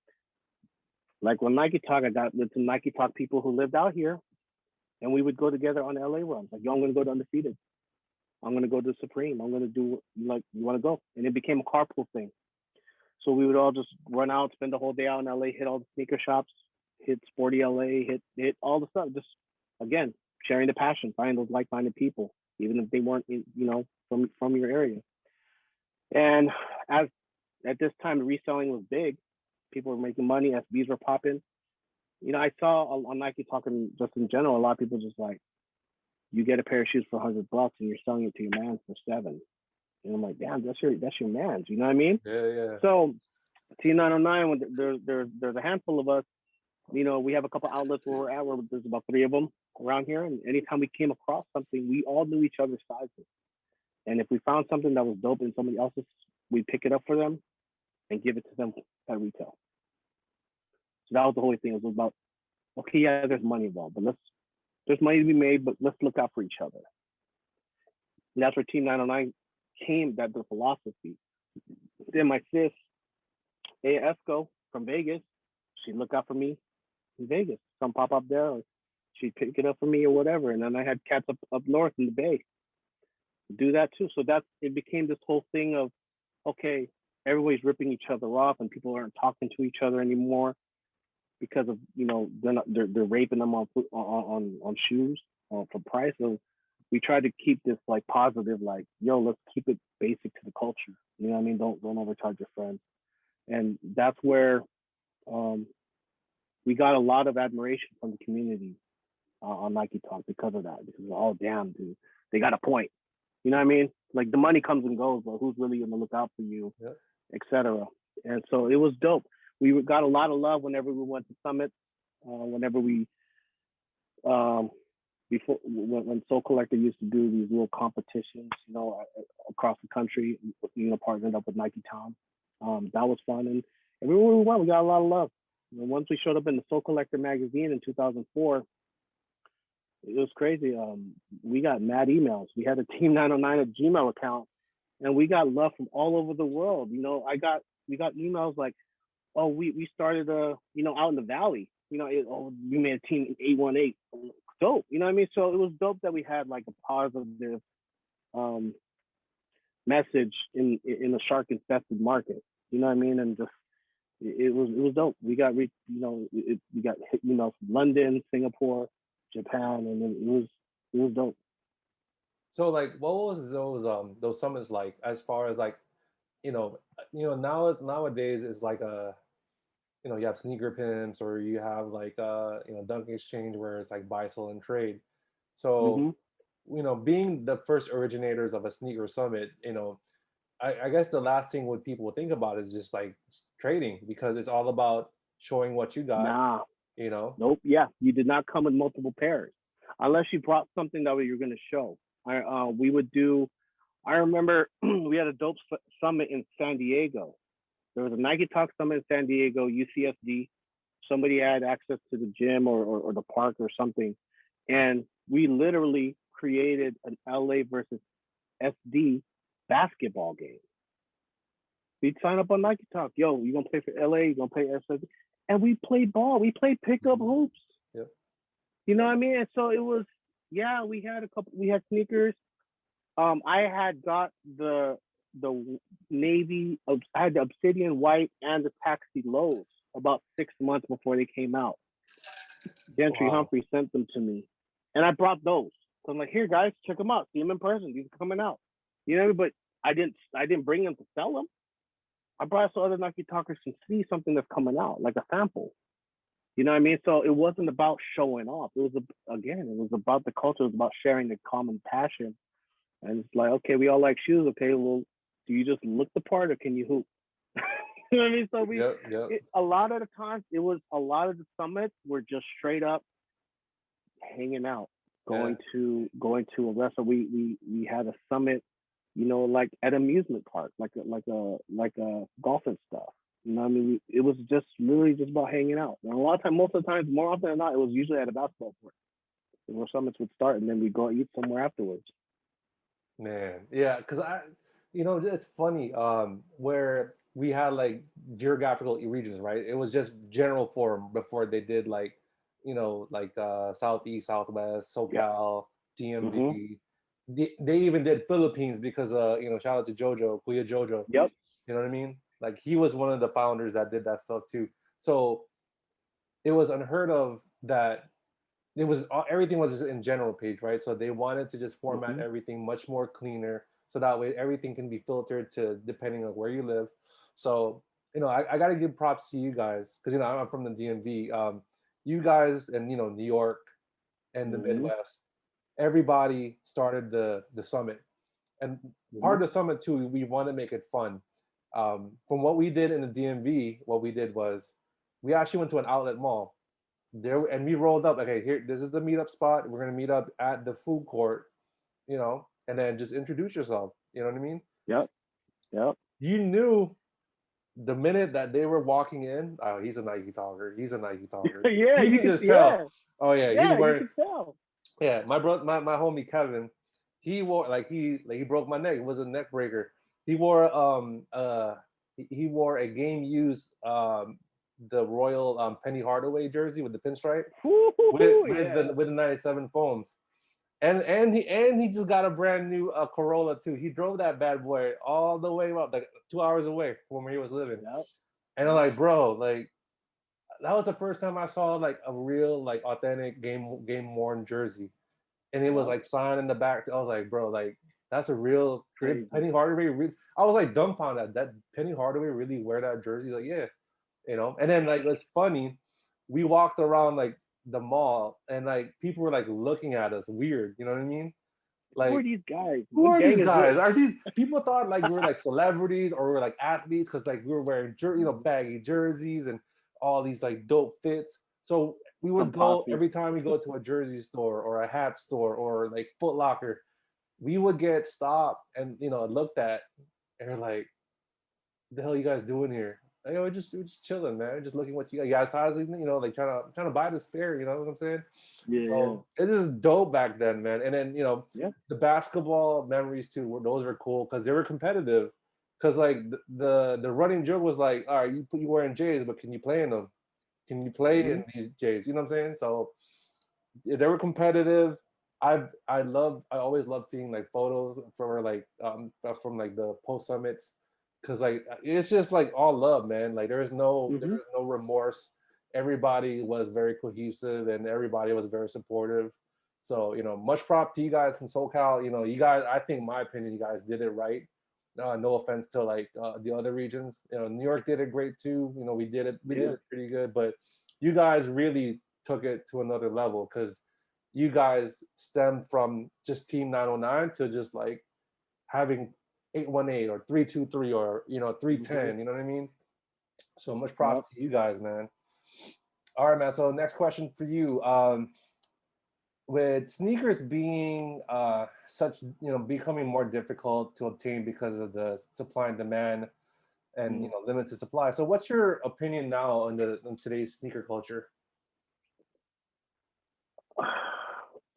S2: like when Nike Talk, I got with some Nike Talk people who lived out here, and we would go together on LA runs. Like, yo, I'm going to go to Undefeated. I'm going to go to Supreme. I'm going to do, like, you want to go? And it became a carpool thing. So we would all just run out, spend the whole day out in LA, hit all the sneaker shops, hit Sporty LA, hit all the stuff. Just, again, sharing the passion, finding those like-minded people, even if they weren't, you know, from your area. And as at this time, reselling was big. People were making money, SBs were popping. You know, I saw on Nike talking just in general, a lot of people just like, you get a pair of shoes for $100 and you're selling it to your man for $7. And I'm like, damn, that's your man's. You know what I mean?
S1: Yeah.
S2: So T909, when there's a handful of us, you know, we have a couple outlets where we're at, where there's about 3 of them around here. And anytime we came across something, we all knew each other's sizes. And if we found something that was dope in somebody else's, we'd pick it up for them and give it to them at retail. So that was the whole thing. It was about, okay, yeah, there's money involved, but there's money to be made, but let's look out for each other. And that's where Team 909 came, that the philosophy. Then my sis, Aya Esco from Vegas, she'd look out for me in Vegas. Some pop up there, or she'd pick it up for me or whatever. And then I had cats up north in the Bay do that too. So it became this whole thing of, okay, everybody's ripping each other off and people aren't talking to each other anymore because of, you know, they're raping them on shoes for price. So we try to keep this like positive, like, yo, let's keep it basic to the culture. You know what I mean? Don't overcharge your friends. And that's where we got a lot of admiration from the community on Nike Talk because of that. Because, oh, damn, dude, they got a point. You know what I mean? Like, the money comes and goes, but who's really going to look out for you, etc. And so it was dope. We got a lot of love whenever we went to summits, whenever we before when Soul Collector used to do these little competitions, you know, across the country, you know, partnered up with Nike Town. That was fun, and everywhere we went, we got a lot of love. And once we showed up in the Soul Collector magazine in 2004, It was crazy. We got mad emails. We had a Team 909 at Gmail account, and we got love from all over the world. We got emails like, oh, we started out in the valley. Oh, we made a team 818. Dope. You know what I mean? So it was dope that we had like a positive um message in a shark infested market. You know what I mean? And just it was dope. We got we got hit, from London, Singapore, Japan, and then it was dope.
S1: So like, what was those summits like as far as like, nowadays it's like a, you have sneaker pimps or you have like dunk exchange where it's like buy, sell, and trade. So,
S2: Hmm.
S1: being the first originators of a sneaker summit, I guess the last thing what people would think about is just like trading because it's all about showing what you got,
S2: Nah,
S1: you know.
S2: nope. Yeah, you did not come with multiple pairs unless you brought something that you're going to show. We would do. I remember we had a dope summit in San Diego. There was a Nike Talk Summit in San Diego, UCSD. Somebody had access to the gym or the park or something. And we literally created an LA versus SD basketball game. We'd sign up on Nike Talk. Yo, you gonna play for LA? You gonna play SD? And we played ball. We played pickup
S1: Mhm.
S2: hoops.
S1: Yep.
S2: You know what I mean? And so it was, yeah, we had a couple, we had sneakers. I had got the navy. I had the obsidian white and the taxi lows about 6 months before they came out. Gentry
S1: Wow.
S2: Humphrey sent them to me, and I brought those. So I'm like, here, guys, check them out. See them in person. These are coming out. But I didn't bring them to sell them. I brought so other Nike talkers can see something that's coming out, like a sample. You know what I mean? So it wasn't about showing off. It was about the culture. It was about sharing the common passion. And it's like, okay, we all like shoes. Okay, well, do you just look the part or can you hoop? You know what I mean? So
S1: Yep. Yep.
S2: a lot of the times, it was a lot of the summits were just straight up hanging out,
S1: Yeah.
S2: going to a restaurant. We had a summit, like at amusement park, like a golf and stuff. You know what I mean? It was just really just about hanging out. And a lot of time, most of the times, more often than not, it was usually at a basketball court where summits would start, and then we go eat somewhere afterwards.
S1: Man, yeah, because it's funny. Where we had like geographical regions, right? It was just general form before they did like, like southeast, southwest,
S2: Yep.
S1: SoCal,
S2: Mhm.
S1: DMV. They even did Philippines because shout out to Jojo, Kuya Jojo.
S2: Yep.
S1: You know what I mean? Like he was one of the founders that did that stuff too. So it was unheard of that it was everything was just in general page, right? So they wanted to just format
S2: Mhm.
S1: everything much more cleaner, so that way everything can be filtered to depending on where you live. So I got to give props to you guys because I'm from the DMV. You guys and New York and the
S2: Mhm.
S1: Midwest, everybody started the summit, and part
S2: Mhm.
S1: of the summit too. We want to make it fun. From what we did in the DMV, what we did was we actually went to an outlet mall there and we rolled up. Okay, here, this is the meetup spot. We're gonna meet up at the food court, and then just introduce yourself. You know what I mean?
S2: Yep. Yep.
S1: You knew the minute that they were walking in. Oh, he's a Nike talker. He's a Nike talker.
S2: Yeah,
S1: You
S2: you
S1: can
S2: could.
S1: just tell.
S2: Yeah.
S1: Oh yeah, he's
S2: Yeah, you
S1: wearing.
S2: could tell.
S1: Yeah, my brother, my homie Kevin, he wore he broke my neck. It was a neck breaker. He wore he wore a game used the Royal Penny Hardaway jersey with the pinstripe with
S2: Yeah.
S1: with the 97 foams. And he just got a brand new Corolla too. He drove that bad boy all the way up, like 2 hours away from where he was living.
S2: Yep.
S1: And I'm
S2: Yep.
S1: like, bro, like that was the first time I saw like a real like authentic game worn jersey, and it was
S2: Yep.
S1: like signed in the back. I was like, bro, like that's a real
S2: Crazy.
S1: Penny Hardaway. I was like dumbfounded that Penny Hardaway really wear that jersey. Like, yeah, And then like it's funny, we walked around like the mall, and like people were like looking at us weird. You know what I mean?
S2: Who are
S1: Like,
S2: these guys?
S1: who
S2: What
S1: are these
S2: gang is
S1: guys?
S2: this?
S1: Are these people thought like we were like celebrities or we were like athletes because like we were wearing baggy jerseys and all these like dope fits. So we would
S2: Some
S1: go
S2: posse.
S1: every time we go to a jersey store or a hat store or like Foot Locker, we would get stopped and looked at and we're like, the hell you guys doing here? we're just chilling, man. Just looking what you got. Yeah, sizing, like trying to buy this pair. You know what I'm saying?
S2: Yeah, yeah,
S1: So it is dope back then, man. And then
S2: yeah.
S1: the basketball memories too. Those were cool because they were competitive. Because like the running joke was like, all right, you wearing J's, but can you play in them? Can you play
S2: Mm-hmm.
S1: in these J's? You know what I'm saying? So yeah, they were competitive. I always love seeing like photos from like the post summits, because like it's just like all love, man. Like there
S2: Mm-hmm.
S1: was no remorse. Everybody was very cohesive and everybody was very supportive. So much prop to you guys in SoCal. You guys, I think, in my opinion, you guys did it right. No offense to like the other regions. New York did it great too. We did
S2: Yeah.
S1: it pretty good, but you guys really took it to another level because you guys stemmed from just Team 909 to just like having 818 or 323 or 310.
S2: Mm-hmm.
S1: You know what I mean? So much
S2: Yep.
S1: props to you guys, man. All right, man. So next question for you. With sneakers being such, becoming more difficult to obtain because of the supply and demand and
S2: Mm.
S1: limited supply. So what's your opinion now on today's sneaker culture?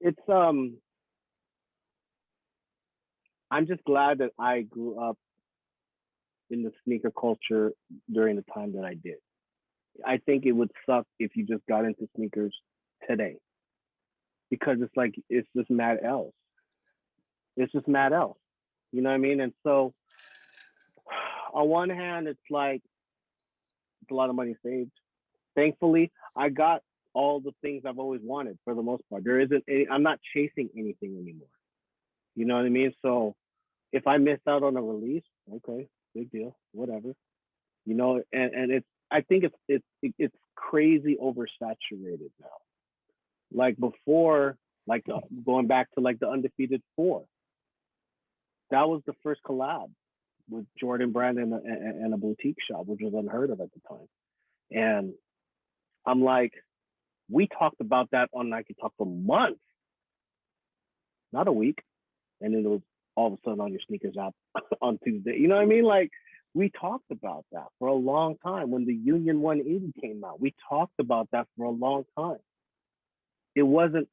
S2: It's I'm just glad that I grew up in the sneaker culture during the time that I did. I think it would suck if you just got into sneakers today because it's like it's just mad else. It's just mad else. You know what I mean? And so on one hand, it's like it's a lot of money saved. Thankfully, I got all the things I've always wanted for the most part. There isn't any, I'm not chasing anything anymore. You know what I mean? So if I missed out on a release, okay, big deal, whatever. And it's I think it's crazy oversaturated now. Like before, like going back to like the Undefeated Four, that was the first collab with Jordan Brand and a boutique shop, which was unheard of at the time. And I'm like, we talked about that on Nike Talk for months, not a week, and then it was all of a sudden on your sneakers app on Tuesday. You know what I mean? Like we talked about that for a long time. When the Union 180 came out, we talked about that for a long time. It wasn't.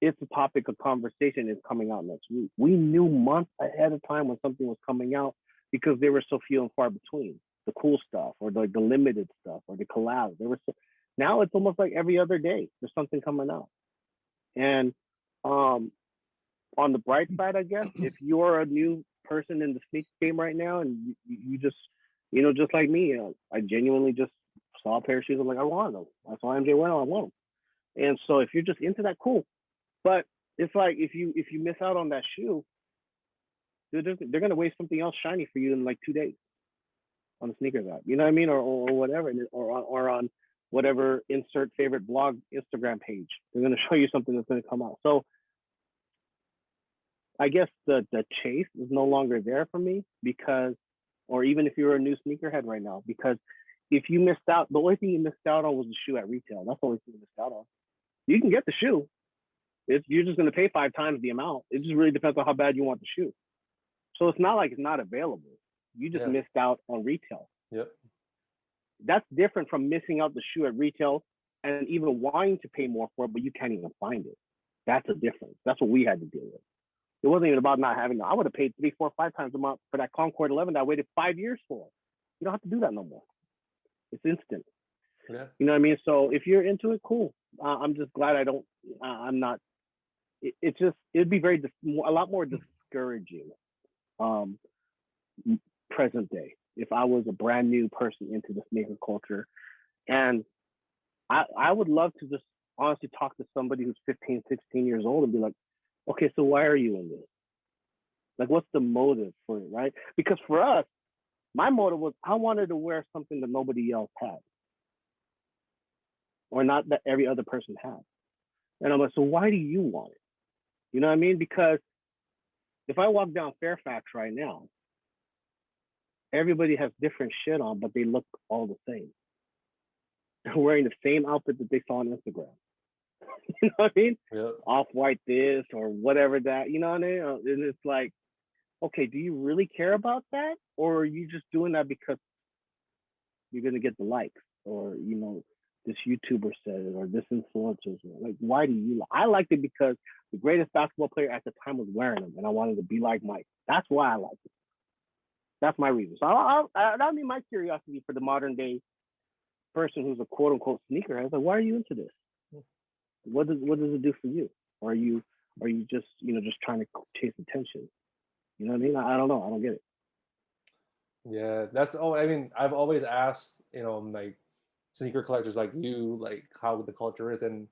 S2: It's a topic of conversation. It's coming out next week. We knew months ahead of time when something was coming out because they were so few and far between. The cool stuff or the limited stuff or the collabs. There were so, now it's almost like every other day there's something coming out. And um, on the bright side, I guess, if you're a new person in the sneaker game right now and you just, just like me, I genuinely just saw a pair of shoes. I'm like, I want them. I saw MJ wearing them. I want them. And so if you're just into that, cool. But it's like if you miss out on that shoe, they're gonna waste something else shiny for you in like 2 days on the sneakers app. You know what I mean, or whatever, or on whatever insert favorite blog Instagram page. They're gonna show you something that's gonna come out. So I guess the chase is no longer there for me because, or even if you're a new sneakerhead right now, because if you missed out, the only thing you missed out on was the shoe at retail. That's the only thing you missed out on. You can get the shoe. You're just going to pay 5 times the amount. It just really depends on how bad you want the shoe. So it's not like it's not available. You just
S1: Yeah.
S2: missed out on retail.
S1: Yep.
S2: That's different from missing out the shoe at retail and even wanting to pay more for it, but you can't even find it. That's a difference. That's what we had to deal with. It wasn't even about not having it. I would have paid 3, 4, 5 times the amount for that Concord 11 that I waited 5 years for. You don't have to do that no more. It's instant.
S1: Yeah.
S2: You know what I mean? So if you're into it, cool. I'm just glad I don't. I'm not. It'd be a lot more discouraging um present day if I was a brand new person into the sneaker culture. And I would love to just honestly talk to somebody who's 15, 16 years old and be like, okay, so why are you in this? Like, what's the motive for it, right? Because for us, my motive was I wanted to wear something that nobody else had, or not that every other person had. And I'm like, so why do you want it? You know what I mean? Because if I walk down Fairfax right now, everybody has different shit on, but they look all the same. They're wearing the same outfit that they saw on Instagram. You know what I mean?
S1: Yep.
S2: Off white this or whatever that. You know what I mean? And it's like, okay, do you really care about that, or are you just doing that because you're gonna get the likes, or this YouTuber said it, or this influencer. Like, why do you? I liked it because the greatest basketball player at the time was wearing them, and I wanted to be like Mike. That's why I liked it. That's my reason. So that'll be my curiosity for the modern day person who's a quote unquote sneakerhead. Like, why are you into this? What does it do for you? Or are you just just trying to chase attention? You know what I mean? I don't know. I don't get it.
S1: Yeah, that's oh. I mean, I've always asked, like sneaker collectors like you, like how the culture is, and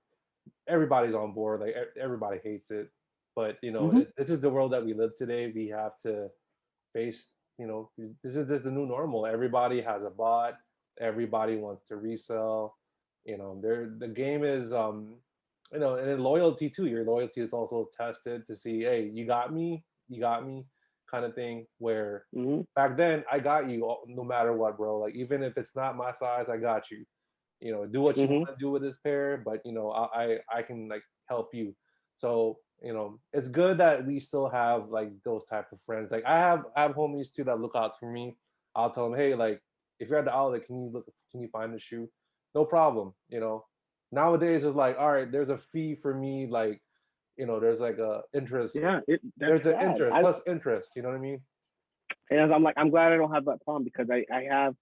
S1: everybody's on board. Like everybody hates it, but
S2: Mm-hmm.
S1: this is the world that we live today. We have to face. This is the new normal. Everybody has a bot. Everybody wants to resell. The game is and then loyalty too. Your loyalty is also tested to see, hey, you got me, kind of thing. Where
S2: Mm-hmm.
S1: back then I got you no matter what, bro. Like even if it's not my size, I got you. Do what you
S2: Mm-hmm.
S1: want to do with this pair, but I can like help you. So it's good that we still have like those type of friends. Like I have homies too that look out for me. I'll tell them, hey, like if you're at the outlet, can you find a shoe? No problem. Nowadays it's like, all right, there's a fee for me. Like there's like a interest.
S2: Yeah, that's
S1: There's an
S2: sad.
S1: interest
S2: I
S1: plus interest. You know what I mean?
S2: And as I'm like, I'm glad I don't have that problem because I have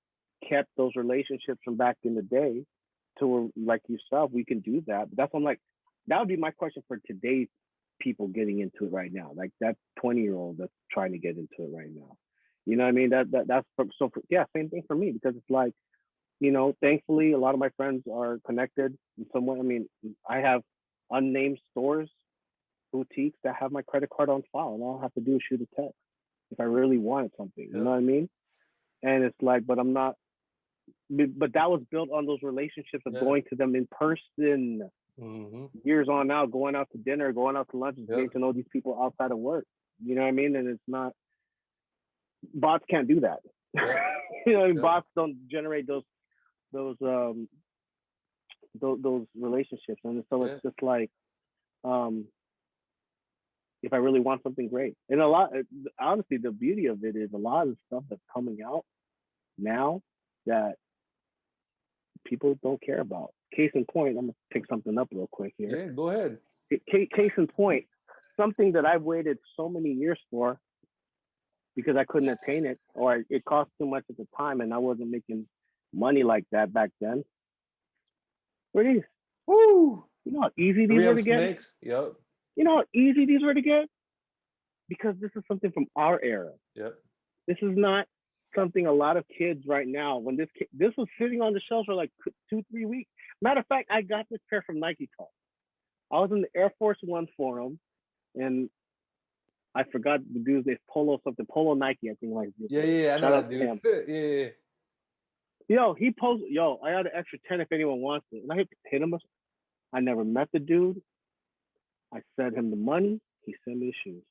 S2: kept those relationships from back in the day to where, like yourself, we can do that. But that's what I'm like, that would be my question for today's people getting into it right now. Like that 20-year-old that's trying to get into it right now. You know what I mean? Yeah, same thing for me because it's like, thankfully a lot of my friends are connected in some way. I mean, I have unnamed stores, boutiques that have my credit card on file, and all I have to do is shoot a text if I really wanted something. You
S1: Yeah.
S2: know what I mean? And it's like, but I'm not. But that was built on those relationships of
S1: Yeah.
S2: going to them in person.
S1: Mm-hmm.
S2: Years on now, going out to dinner, going out to lunch,
S1: Yeah.
S2: getting to know these people outside of work. You know what I mean? And it's not. Bots can't do that.
S1: Yeah. Yeah.
S2: Bots don't generate those those relationships, and so
S1: Yeah.
S2: it's just like, um, if I really want something great, and a lot, honestly, the beauty of it is a lot of the stuff that's coming out now that people don't care about. Case in point, I'm gonna pick something up real quick here.
S1: Yeah. Go ahead.
S2: Case in point, something that I've waited so many years for because I couldn't attain it, or it cost too much at the time, and I wasn't making money like that back then. Where these?
S1: Woo!
S2: You know how easy these were
S1: 3M
S2: to get.
S1: snakes. Yep.
S2: You know how easy these were to get because this is something from our era.
S1: Yep.
S2: This is not something a lot of kids right now. When this was sitting on the shelves for like 2-3 weeks. Matter of fact, I got this pair from Niketalk. I was in the Air Force One forum, and I forgot the dude's name. Polo Nike, I think. Like
S1: Yeah. Yeah. I know
S2: shout out
S1: that
S2: to
S1: dude.
S2: him.
S1: Yeah.
S2: He posted. I got an extra 10 if anyone wants it, and I hit him. I never met the dude. I sent him the money. He sent me the shoes.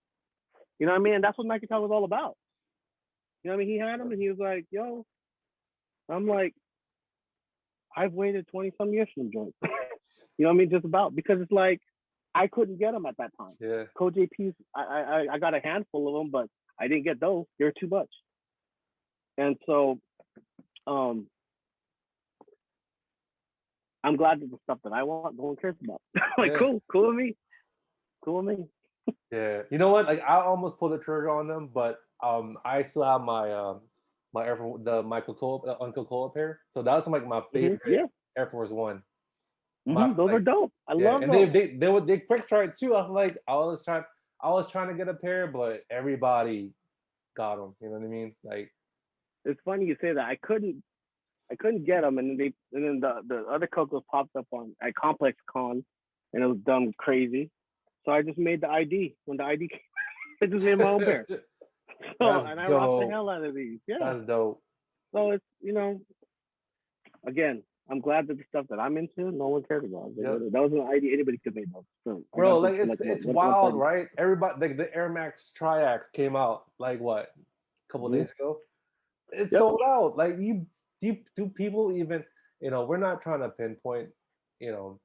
S2: You know what I mean? And that's what Niketalk was all about. You know what I mean? He had them, and he was like, "Yo," I'm like, I've waited 20 some years for them joints. You know what I mean? Just about because it's like I couldn't get them at that time.
S1: Yeah.
S2: Code JP's, I got a handful of them, but I didn't get those. They're too much. And so, um, I'm glad that the stuff that I want, no one cares about. Like,
S1: Yeah.
S2: cool with me, cool with me.
S1: Yeah. You know what? Like I almost pulled the trigger on them, but I still have my my Coca-Cola, Coca-Cola pair. So that was like my favorite
S2: Yeah,
S1: Air Force One. My
S2: those are
S1: like
S2: dope. I
S1: Yeah,
S2: love
S1: and
S2: those.
S1: they quick tried too. I was like I was trying to get a pair, but everybody got them. You know what I mean? Like
S2: It's funny you say that. I couldn't get them, and then the other Cocos popped up on at Complex Con, and it was done crazy. So I just made the ID. When the ID came, I just made my own pair. So
S1: that's
S2: and I rocked the
S1: dope.
S2: hell out of these. Yeah.
S1: That's dope.
S2: So it's again, I'm glad that the stuff that I'm into, no one cared about.
S1: Yep.
S2: That was an ID anybody could make those. So I
S1: Bro,
S2: got this
S1: like
S2: for like
S1: it's
S2: one
S1: wild,
S2: thirty.
S1: right? Everybody like the Air Max Triax came out like what a couple
S2: Mm-hmm.
S1: days ago. It's
S2: Yep.
S1: sold out. Like do people even we're not trying to pinpoint, you know,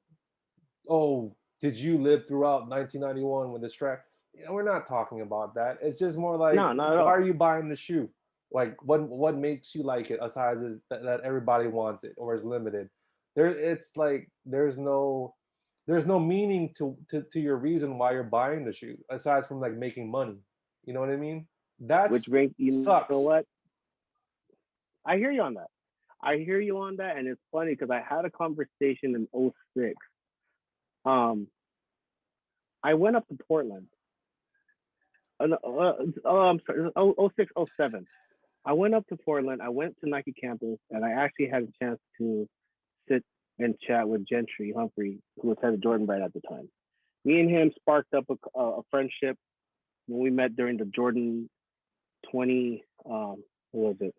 S1: oh, did you live throughout 1991 when this track? We're not talking about that. It's just more like,
S2: No, not at
S1: why
S2: all.
S1: are you buying the shoe? Like what makes you like it aside is that everybody wants it or is limited. There, it's like there's no meaning to your reason why you're buying the shoe aside from like making money. You know what I mean?
S2: Which
S1: That's
S2: brings, you know what?
S1: sucks.
S2: I hear you on that. I hear you on that, and it's funny because I had a conversation in '06. Um, I went up to Portland. I'm sorry, '06, '07. I went up to Portland. I went to Nike campus, and I actually had a chance to sit and chat with Gentry Humphrey, who was head of Jordan Brand at the time. Me and him sparked up a friendship when we met during the Jordan 20, what was it?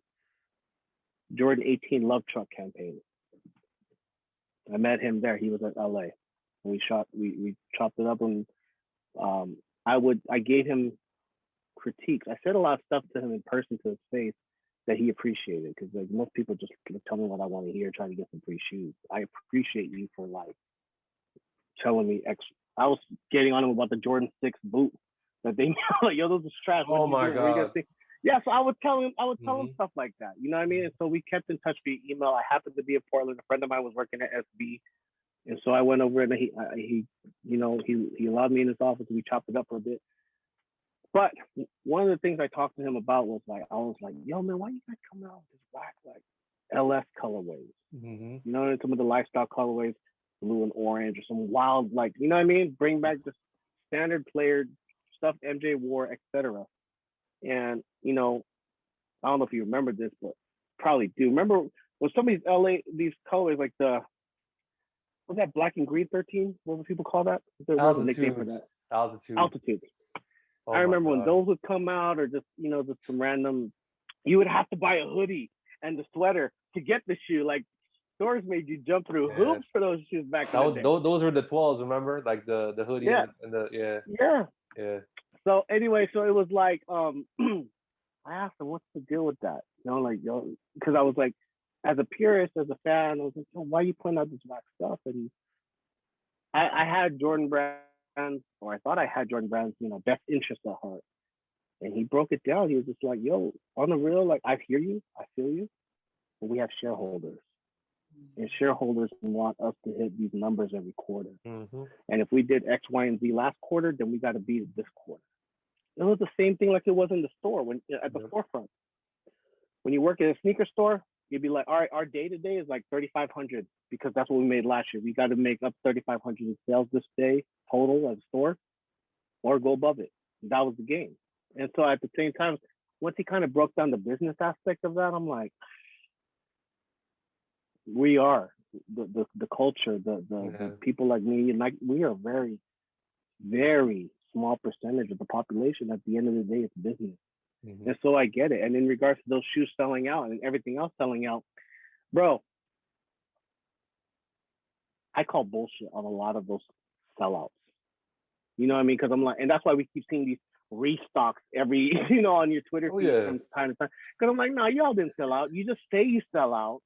S2: Jordan 18 Love Truck campaign. I met him there. He was at LA. We chopped it up, and I gave him critiques. I said a lot of stuff to him in person to his face that he appreciated, because like most people just tell me what I want to hear, trying to get some free shoes. I appreciate you for like telling me extra. I was getting on him about the Jordan 6 boot that they like, yo, those are trash. What
S1: Oh
S2: you
S1: my
S2: doing? What are you gonna
S1: god.
S2: think? Yeah, so I would tell him
S1: Hmm.
S2: stuff like that. You know what I mean? And so we kept in touch via email. I happened to be in Portland. A friend of mine was working at SB, and so I went over and he allowed me in his office, and we chopped it up for a bit. But one of the things I talked to him about was like, I was like, yo, man, why you guys coming out with this whack like LS colorways?
S1: Hmm.
S2: You know, some of the lifestyle colorways, blue and orange, or some wild, like, you know what I mean? Bring back the standard player stuff MJ wore, etc. And, I don't know if you remember this, but probably do. Remember when some of these these colors, like was that black and green 13? What would people call that? There was a nickname for
S1: Altitudes.
S2: that.
S1: Altitudes.
S2: Altitude. I
S1: Oh my
S2: remember when
S1: god.
S2: those would come out, or just just some random. You would have to buy a hoodie and the sweater to get the shoe. Like stores made you jump through
S1: Yeah.
S2: hoops for those shoes back in
S1: That
S2: the
S1: was,
S2: day.
S1: those were the 12s, remember? Like the hoodie
S2: Yeah,
S1: and the yeah,
S2: yeah.
S1: yeah.
S2: So anyway, so it was like, I asked him, what's the deal with that? Like, because I was like, as a purist, as a fan, I was like, why are you putting out this black stuff? And I had Jordan Brands, or I thought I had Jordan Brands, best interest at heart. And he broke it down. He was just like, yo, on the real, like, I hear you, I feel you, but we have shareholders. And shareholders want us to hit these numbers every quarter.
S1: Hmm.
S2: And if we did X, Y, and Z last quarter, then we got to beat it this quarter. It was the same thing like it was in the store, when at the
S1: Yep.
S2: storefront. When you work at a sneaker store, you'd be like, all right, our day to day is like 3,500, because that's what we made last year. We got to make up 3,500 in sales this day total at the store, or go above it. That was the game. And so at the same time, once he kind of broke down the business aspect of that, I'm like, we are the culture, the
S1: Yeah.
S2: people like me, and like we are very, very small percentage of the population. At the end of the day, it's business.
S1: Hmm.
S2: And so I get it. And in regards to those shoes selling out and everything else selling out, bro, I call bullshit on a lot of those sellouts. You know what I mean? Because I'm like, and that's why we keep seeing these restocks every, on your Twitter
S1: Oh
S2: feed
S1: yeah.
S2: from time to time. Because I'm like, no, y'all didn't sell out. You just say you sell out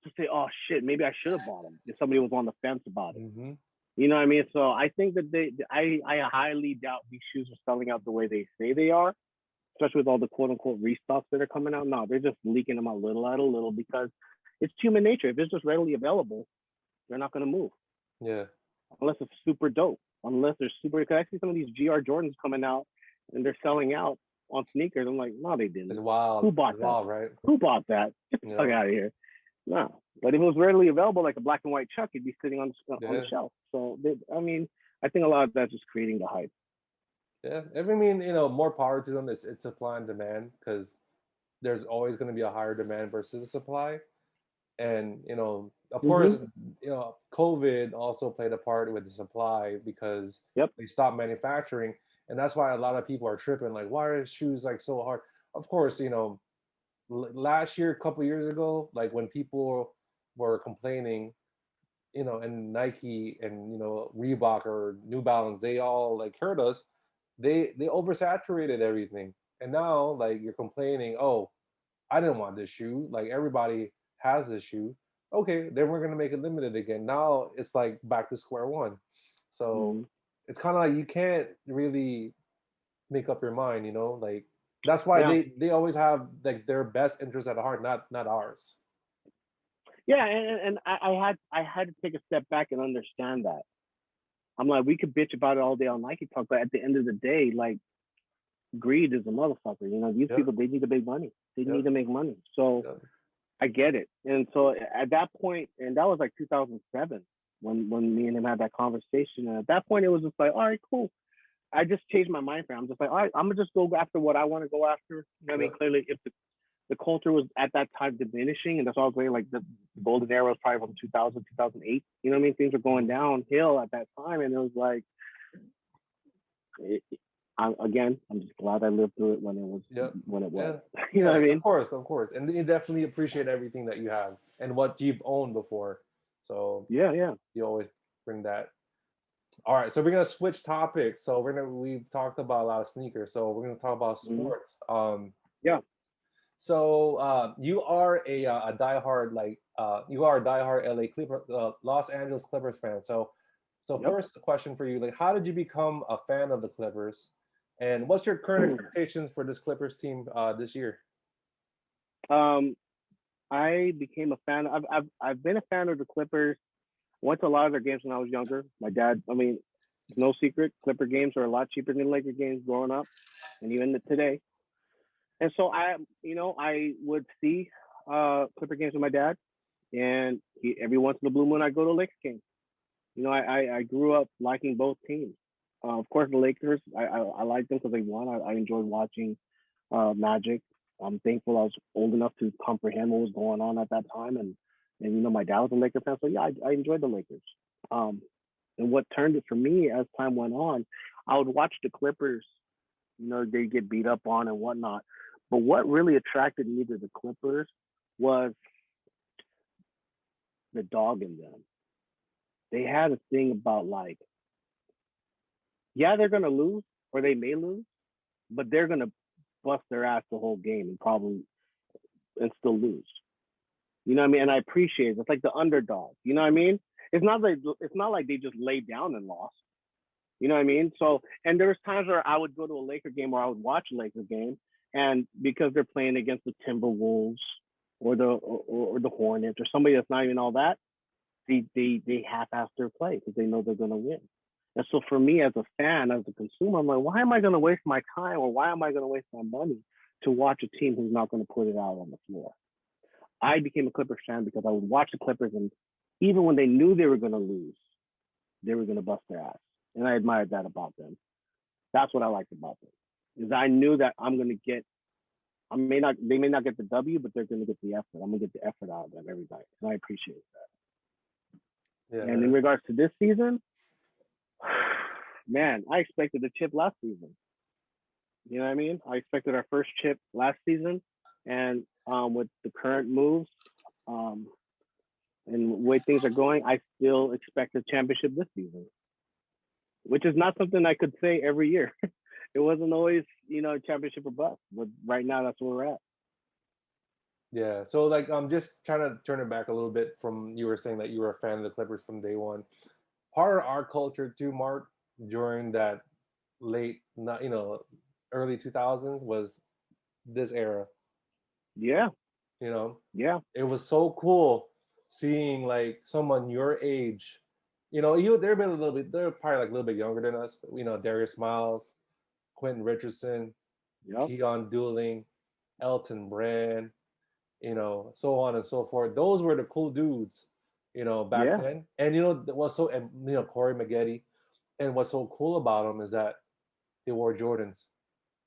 S2: to say, oh shit, maybe I should have bought them if somebody was on the fence about it.
S1: Hmm.
S2: You know what I mean? So I think that I highly doubt these shoes are selling out the way they say they are, especially with all the quote unquote restocks that are coming out. No, they're just leaking them a little at a little, because it's human nature. If it's just readily available, they're not going to move
S1: Yeah.
S2: unless it's super dope. Unless they're super, because I see some of these GR Jordans coming out and they're selling out on sneakers. I'm like, no, they
S1: It's
S2: didn't.
S1: wild.
S2: Who
S1: It's
S2: bought that?
S1: wild, right?
S2: Who bought that? Get the
S1: You
S2: fuck
S1: know?
S2: out of here. No. But if it was readily available, like a black and white Chuck, it'd be sitting on the
S1: Yeah.
S2: shelf. So, I mean, I think a lot of that's just creating the hype.
S1: Yeah. I mean, more power to them. It's supply and demand because there's always going to be a higher demand versus the supply. And of
S2: Mm-hmm.
S1: course, COVID also played a part with the supply because
S2: Yep.
S1: they stopped manufacturing, and that's why a lot of people are tripping. Like, why are shoes like so hard? Of course, last year, a couple years ago, like when people were complaining, and Nike and Reebok or New Balance, they all like hurt us. They oversaturated everything, and now like you're complaining, oh, I didn't want this shoe. Like everybody has this shoe. Okay, then we're gonna make it limited again. Now it's like back to square one. So
S2: Mm-hmm.
S1: it's kind of like you can't really make up your mind, like That's why
S2: Yeah,
S1: they always have like their best interest at heart, not ours.
S2: yeah, and I had to take a step back and understand that. I'm like, we could bitch about it all day on Nike Talk, but at the end of the day, like, greed is a motherfucker. You know, these
S1: Yep,
S2: people, they need to make money. They need
S1: yep,
S2: to make money. So
S1: yep.
S2: I get it. And so at that point, and that was like 2007 when me and him had that conversation. And at that point, it was just like, all right, cool. I just changed my mind frame. I'm just like, all right, I'm gonna just go after what I want to go after. You know what I mean?
S1: Yep.
S2: Clearly, if the culture was at that time diminishing, and that's all great. Like the golden era was probably from 2000, 2008. You know what I mean? Things were going downhill at that time, and it was like, it, again, I'm just glad I lived through it
S1: Yep.
S2: when it was.
S1: Yeah.
S2: You know
S1: Yeah.
S2: what I
S1: Of
S2: mean?
S1: course, of course, and you definitely appreciate everything that you have and what you've owned before. So
S2: Yeah, yeah.
S1: you always bring that. All right, so we're gonna switch topics. So we've talked about a lot of sneakers. So we're gonna talk about
S2: Mm-hmm.
S1: sports.
S2: Yeah.
S1: So you are a diehard you are a diehard LA Clipper, Los Angeles Clippers fan. So
S2: Yep.
S1: first question for you, like, how did you become a fan of the Clippers, and what's your current expectations for this Clippers team this year?
S2: um, I became a fan. I've been a fan of the Clippers. Went to a lot of their games when I was younger. My dad, I mean, it's no secret, Clipper games are a lot cheaper than Laker games growing up, and even today. And so I would see Clipper games with my dad, and every once in a blue moon I go to a Lakers game. You know, I grew up liking both teams. Of course, the Lakers, I like them because they won. I enjoyed watching Magic. I'm thankful I was old enough to comprehend what was going on at that time, and my dad was a Laker fan, so yeah, I enjoyed the Lakers. Um, and what turned it for me as time went on, I would watch the Clippers. You know, they get beat up on and whatnot. But what really attracted me to the Clippers was the dog in them. They had a thing about like, yeah, they're gonna lose or they may lose, but they're gonna bust their ass the whole game and probably and still lose. You know what I mean? And I appreciate it. It's like the underdog. You know what I mean? It's not like they just laid down and lost. You know what I mean? So, and there was times where I would go to a Laker game or I would watch a Laker game, and because they're playing against the Timberwolves or the Hornets or somebody that's not even all that, they half-ass their play because they know they're going to win. And so for me as a fan, as a consumer, I'm like, why am I going to waste my time or why am I going to waste my money to watch a team who's not going to put it out on the floor? I became a Clippers fan because I would watch the Clippers, and even when they knew they were going to lose, they were going to bust their ass, and I admired that about them. That's what I liked about them, is I knew that I'm going to get. They may not get the W, but they're going to get the effort. I'm going to get the effort out of them every night, and I appreciate that. And
S1: Yeah,
S2: in regards to this season, man, I expected a chip last season. You know what I mean? I expected our first chip last season, and with the current moves, um, and the way things are going, I still expect a championship this season, which is not something I could say every year. It wasn't always, championship or bust, but right now that's where we're at.
S1: yeah. So like I'm just trying to turn it back a little bit from you were saying that you were a fan of the Clippers from day one. Part of our culture too, Mark, during that late, not early 2000s was this era.
S2: Yeah,
S1: You know,
S2: yeah,
S1: it was so cool seeing like someone your age. They're probably like a little bit younger than us. Darius Miles, Quentin Richardson,
S2: yep,
S1: Keon Dooling, Elton Brand, so on and so forth. Those were the cool dudes, back
S2: yeah,
S1: then. And what's so, and Corey Maggette. And what's so cool about them is that they wore Jordans.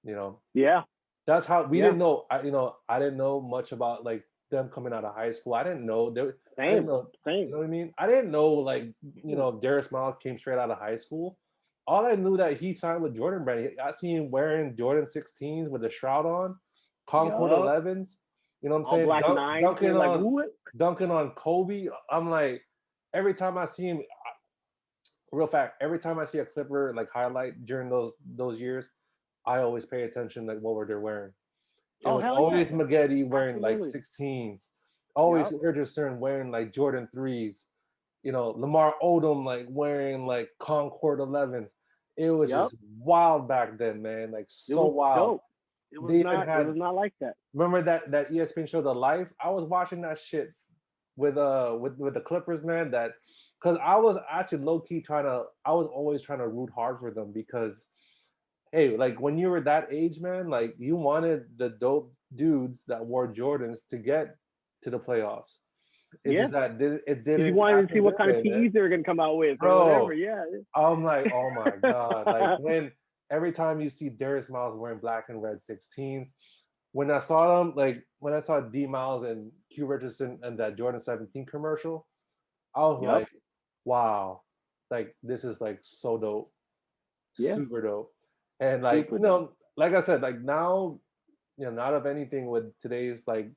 S1: You know,
S2: yeah,
S1: that's how we
S2: yeah.
S1: didn't know. I didn't know much about like them coming out of high school. I didn't know. I didn't
S2: Same,
S1: know. You
S2: same.
S1: know what I mean? I didn't know like
S2: Yeah.
S1: Darius Miles came straight out of high school. All I knew that he signed with Jordan Brand. I seen him wearing Jordan 16s with a shroud on, Concord
S2: Yup.
S1: 11s. You know what I'm
S2: All
S1: saying?
S2: black nines.
S1: Dunking
S2: You're like,
S1: on
S2: what?
S1: Kobe. I'm like, every time I see him, real fact, every time I see a Clipper like highlight during those years, I always pay attention like what were they wearing. It
S2: Oh
S1: was
S2: hell yeah,
S1: always Maggette wearing like
S2: absolutely.
S1: 16s, always
S2: Yup.
S1: Richardson wearing like Jordan 3s, Lamar Odom like wearing like Concord 11s. It was
S2: Yup.
S1: just wild back then, man. Like
S2: It
S1: so
S2: was
S1: wild.
S2: dope.
S1: They even
S2: It
S1: had,
S2: was not like that.
S1: remember that ESPN show, The Life? I was watching that shit with the Clippers, man. That because I was actually low key trying to, I was always trying to root hard for them because hey, like when you were that age, man, like you wanted the dope dudes that wore Jordans to get to the playoffs. It's
S2: Yeah,
S1: just that it
S2: because you
S1: didn't
S2: wanted to see
S1: happen
S2: what
S1: this
S2: kind of
S1: way, man.
S2: PEs they were gonna come out with or whatever.
S1: Bro,
S2: Yeah.
S1: I'm like, oh my god, like when every time you see Darius Miles wearing black and red 16s, when I saw them, like when I saw D Miles and Q Richardson and that Jordan 17 commercial, I was
S2: Yep.
S1: like, wow, like this is like so dope,
S2: Yeah.
S1: super dope. And like,
S2: Super dope.
S1: like I said, like now, not of anything with today's like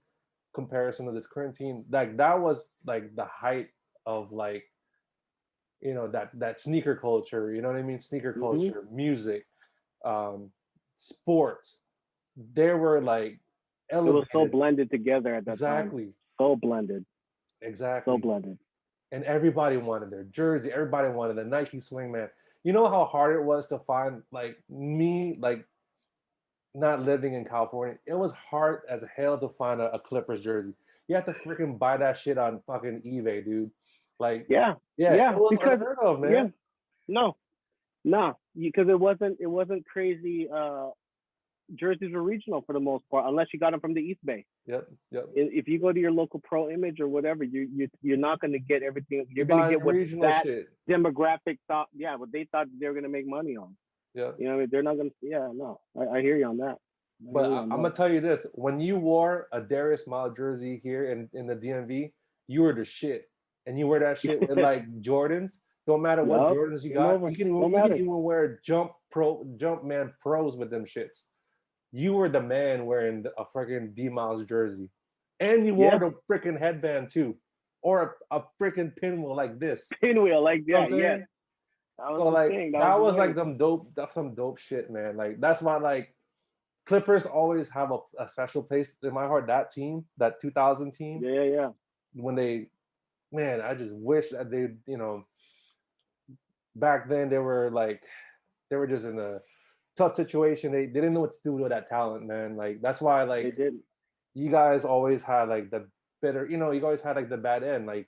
S1: comparison of this current team, like that was like the height of like, that sneaker culture, you know what I mean? Sneaker
S2: Hmm.
S1: culture, music, um, sports. They were like
S2: It was so
S1: elevated.
S2: blended together at that time.
S1: Exactly.
S2: So blended. So
S1: Exactly.
S2: blended.
S1: And everybody wanted their jersey. Everybody wanted a Nike swingman. You know how hard it was to find like me, like not living in California. It was hard as hell to find a Clippers jersey. You have to freaking buy that shit on fucking eBay, dude. Like,
S2: Yeah.
S1: yeah, it
S2: Yeah.
S1: was
S2: Because
S1: unheard of,
S2: yeah.
S1: man.
S2: No. No. Because it wasn't crazy. Jerseys were regional for the most part, unless you got them from the East Bay.
S1: Yep, yep.
S2: If you go to your local Pro Image or whatever, you're not going to get everything.
S1: You
S2: You're going to
S1: buy
S2: get what
S1: regional
S2: that
S1: shit.
S2: demographic thought. Yeah, what they thought they were going to make money on.
S1: Yep.
S2: You know, what I mean, they're not going to. Yeah, no, I hear you on that. I
S1: But
S2: hear you on
S1: I'm
S2: that.
S1: gonna tell you this: when you wore a Darius Miles jersey here in the DMV, you were the shit. And you wear that shit with like Jordans. Don't matter what
S2: Yup,
S1: Jordans you
S2: game
S1: got.
S2: over.
S1: You can
S2: No
S1: you can
S2: matter.
S1: even wear jump man pros with them shits. You were the man wearing a freaking D Miles jersey, and you wore
S2: Yeah,
S1: the freaking headband too, or a freaking pinwheel like this.
S2: pinwheel like
S1: You know
S2: that.
S1: what I'm
S2: Yes,
S1: saying?
S2: that was
S1: So
S2: the
S1: like
S2: thing. That was
S1: that
S2: the
S1: was like
S2: wave.
S1: them dope, that's some dope shit, man. Like that's why like Clippers always have a special place in my heart. That team, that 2000 team,
S2: Yeah, yeah,
S1: when they, man, I just wish that they, back then they were like, they were just in a tough situation. They didn't know what to do with that talent, man. Like that's why
S2: they
S1: like
S2: did.
S1: you guys always had like the bitter, you always had like the bad end. Like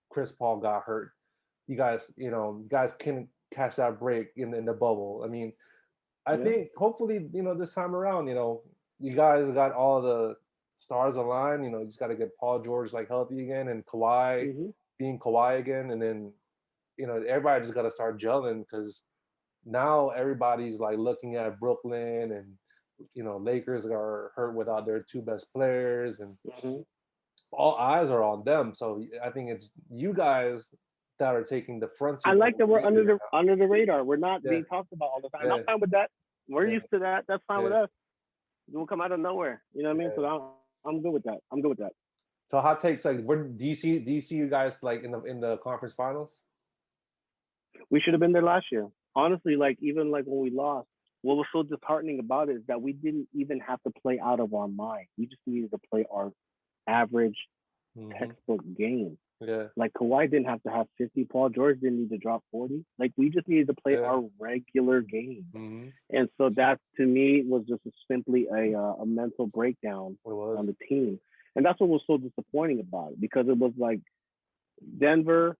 S1: Chris Paul got hurt. You guys couldn't catch that break in the bubble. I mean, I
S2: Yeah.
S1: think hopefully, this time around, you guys got all the stars aligned. You just got to get Paul George like healthy again and Kawhi
S2: Mhm.
S1: being Kawhi again, and then everybody just got to start gelling because now everybody's like looking at Brooklyn and Lakers are hurt without their two best players and
S2: Mhm.
S1: all eyes are on them. So I think it's you guys that are taking the front
S2: I
S1: seat of
S2: like that
S1: the
S2: we're
S1: league right
S2: under the radar. We're not
S1: now.
S2: being talked about all the time. I'm
S1: Yeah,
S2: fine with that. We're
S1: yeah,
S2: used to that. That's fine with
S1: yeah,
S2: us. It will come out of nowhere. You know what I mean? So
S1: yeah.
S2: I'm good with that. I'm good with that.
S1: So hot takes like where do you see you guys like in the conference finals?
S2: We should have been there last year. Honestly, like even like when we lost, what was so disheartening about it is that we didn't even have to play out of our mind. We just needed to play our average
S1: Hmm.
S2: textbook game.
S1: Yeah,
S2: Like Kawhi didn't have to have 50. Paul George didn't need to drop 40. Like we just needed to play
S1: yeah.
S2: our regular game.
S1: Hmm.
S2: And so that to me was just simply a mental breakdown
S1: It was.
S2: on the team. And that's what was so disappointing about it because it was like Denver,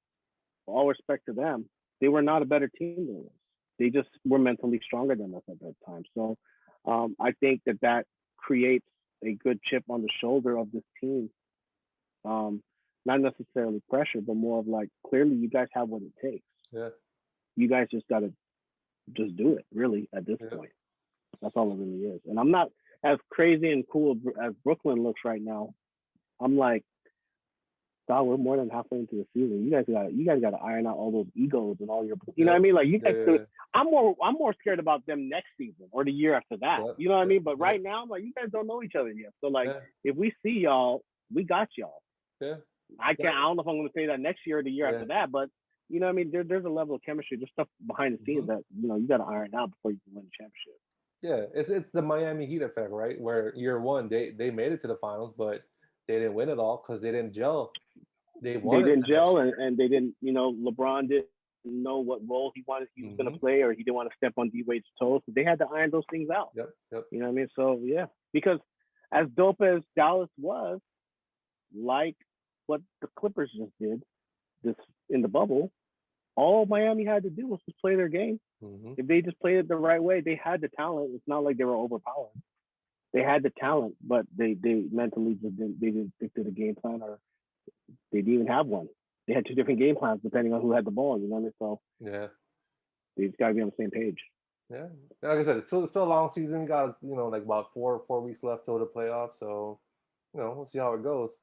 S2: all respect to them, they were not a better team than us. They just were mentally stronger than us at that time. So I think that creates a good chip on the shoulder of this team. Um, Not necessarily pressure, but more of like clearly you guys have what it takes.
S1: Yeah,
S2: You guys just got to just do it. Really, at this
S1: yeah.
S2: point, that's all it really is. And I'm not as crazy and cool as Brooklyn looks right now. I'm like, God, we're more than halfway into the season. You guys got to iron out all those egos and all your, you know what
S1: Yeah,
S2: I mean? Like you
S1: yeah,
S2: guys could.
S1: yeah,
S2: I'm more scared about them next season or the year after that.
S1: yeah,
S2: You know what I
S1: yeah,
S2: mean? But
S1: yeah,
S2: right now, I'm like, you guys don't know each other yet. So like,
S1: yeah,
S2: if we see y'all, we got y'all.
S1: yeah,
S2: I can't. I don't know if I'm going to say that next year or the year
S1: yeah.
S2: after that, but you know what I mean? There's a level of chemistry, there's stuff behind the scenes
S1: Hmm.
S2: that you got to iron out before you can win the championship.
S1: Yeah, it's the Miami Heat effect, right? Where year one they made it to the finals, but they didn't win it all because they didn't gel. They
S2: They
S1: wanted
S2: didn't
S1: the next
S2: gel,
S1: year.
S2: and they didn't. LeBron did. know what role he was going
S1: Hmm.
S2: to play, or he didn't want to step on D Wade's toes. So they had to iron those things out.
S1: Yep. Yep.
S2: You know what I mean? So yeah, because as dope as Dallas was, like what the Clippers just did this in the bubble, all Miami had to do was just play their game.
S1: Hmm.
S2: If they just played it the right way, they had the talent. It's not like they were overpowered. They had the talent, but they mentally just didn't stick to the game plan, or they didn't even have one. They had two different game plans depending on who had the ball. You know what I mean? So
S1: Yeah.
S2: they just got to be on the same page.
S1: Yeah. Like I said, it's still a long season. Got like about four weeks left till the playoffs. So we'll see how it goes.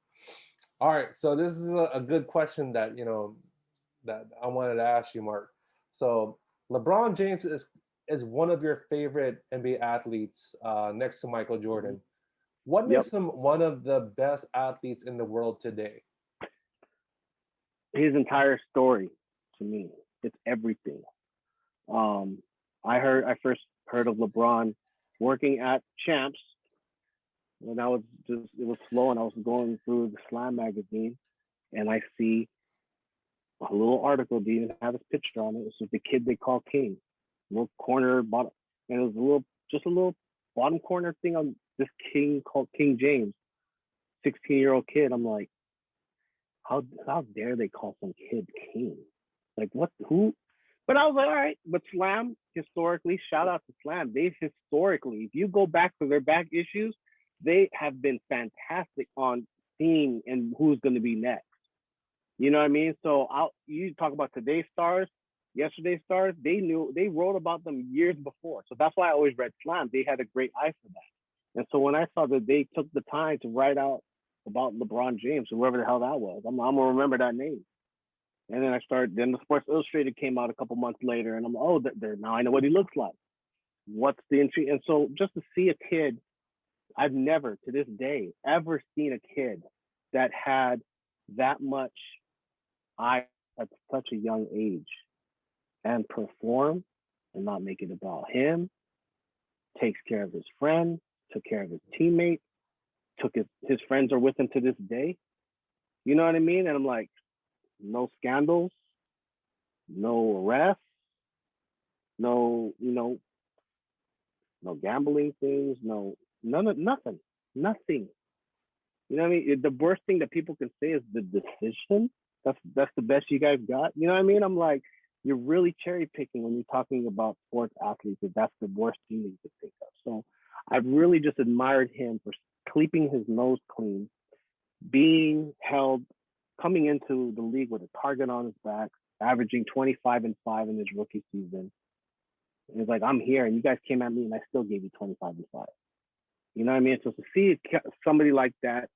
S1: All right. So this is a good question that that I wanted to ask you, Mark. So LeBron James is one of your favorite NBA athletes, next to Michael
S2: Mm-hmm.
S1: Jordan. What
S2: Yep.
S1: makes him one of the best athletes in the world today?
S2: His entire story to me, it's everything. Um, I first heard of LeBron working at Champs when I was just it was slow and I was going through the Slam magazine and I see a little article didn't even have his picture on it. It was the kid they call King, little corner bottom, and it was just a little bottom corner thing on this king called King James, 16-year-old kid. I'm like, how dare they call some kid king? Like what? Who? But I was like, all right. But Slam historically, shout out to Slam. They historically, if you go back to their back issues, they have been fantastic on seeing and who's going to be next. You know what I mean? So you talk about today's stars, yesterday's stars. They wrote about them years before. So that's why I always read Slam. They had a great eye for that. And so when I saw that they took the time to write out about LeBron James, or whoever the hell that was, I'm gonna remember that name. And then then the Sports Illustrated came out a couple months later, and I'm like, oh, now I know what he looks like. What's the intrigue? And so just to see a kid, I've never to this day ever seen a kid that had that much eye at such a young age and perform and not make it about him, takes care of his friend, took care of his teammate, took his friends are with him to this day. You know what I mean? And I'm like, no scandals, no arrests, no, no gambling things, none of nothing. You know what I mean? The worst thing that people can say is the decision. That's the best you guys got. You know what I mean? I'm like, you're really cherry picking when you're talking about sports athletes. If that's the worst thing that you could think of. So I've really just admired him for keeping his nose clean, being held, coming into the league with a target on his back, averaging 25-5 in his rookie season. And it's like, I'm here, and you guys came at me, and I still gave you 25-5. You know what I mean? So to see somebody like that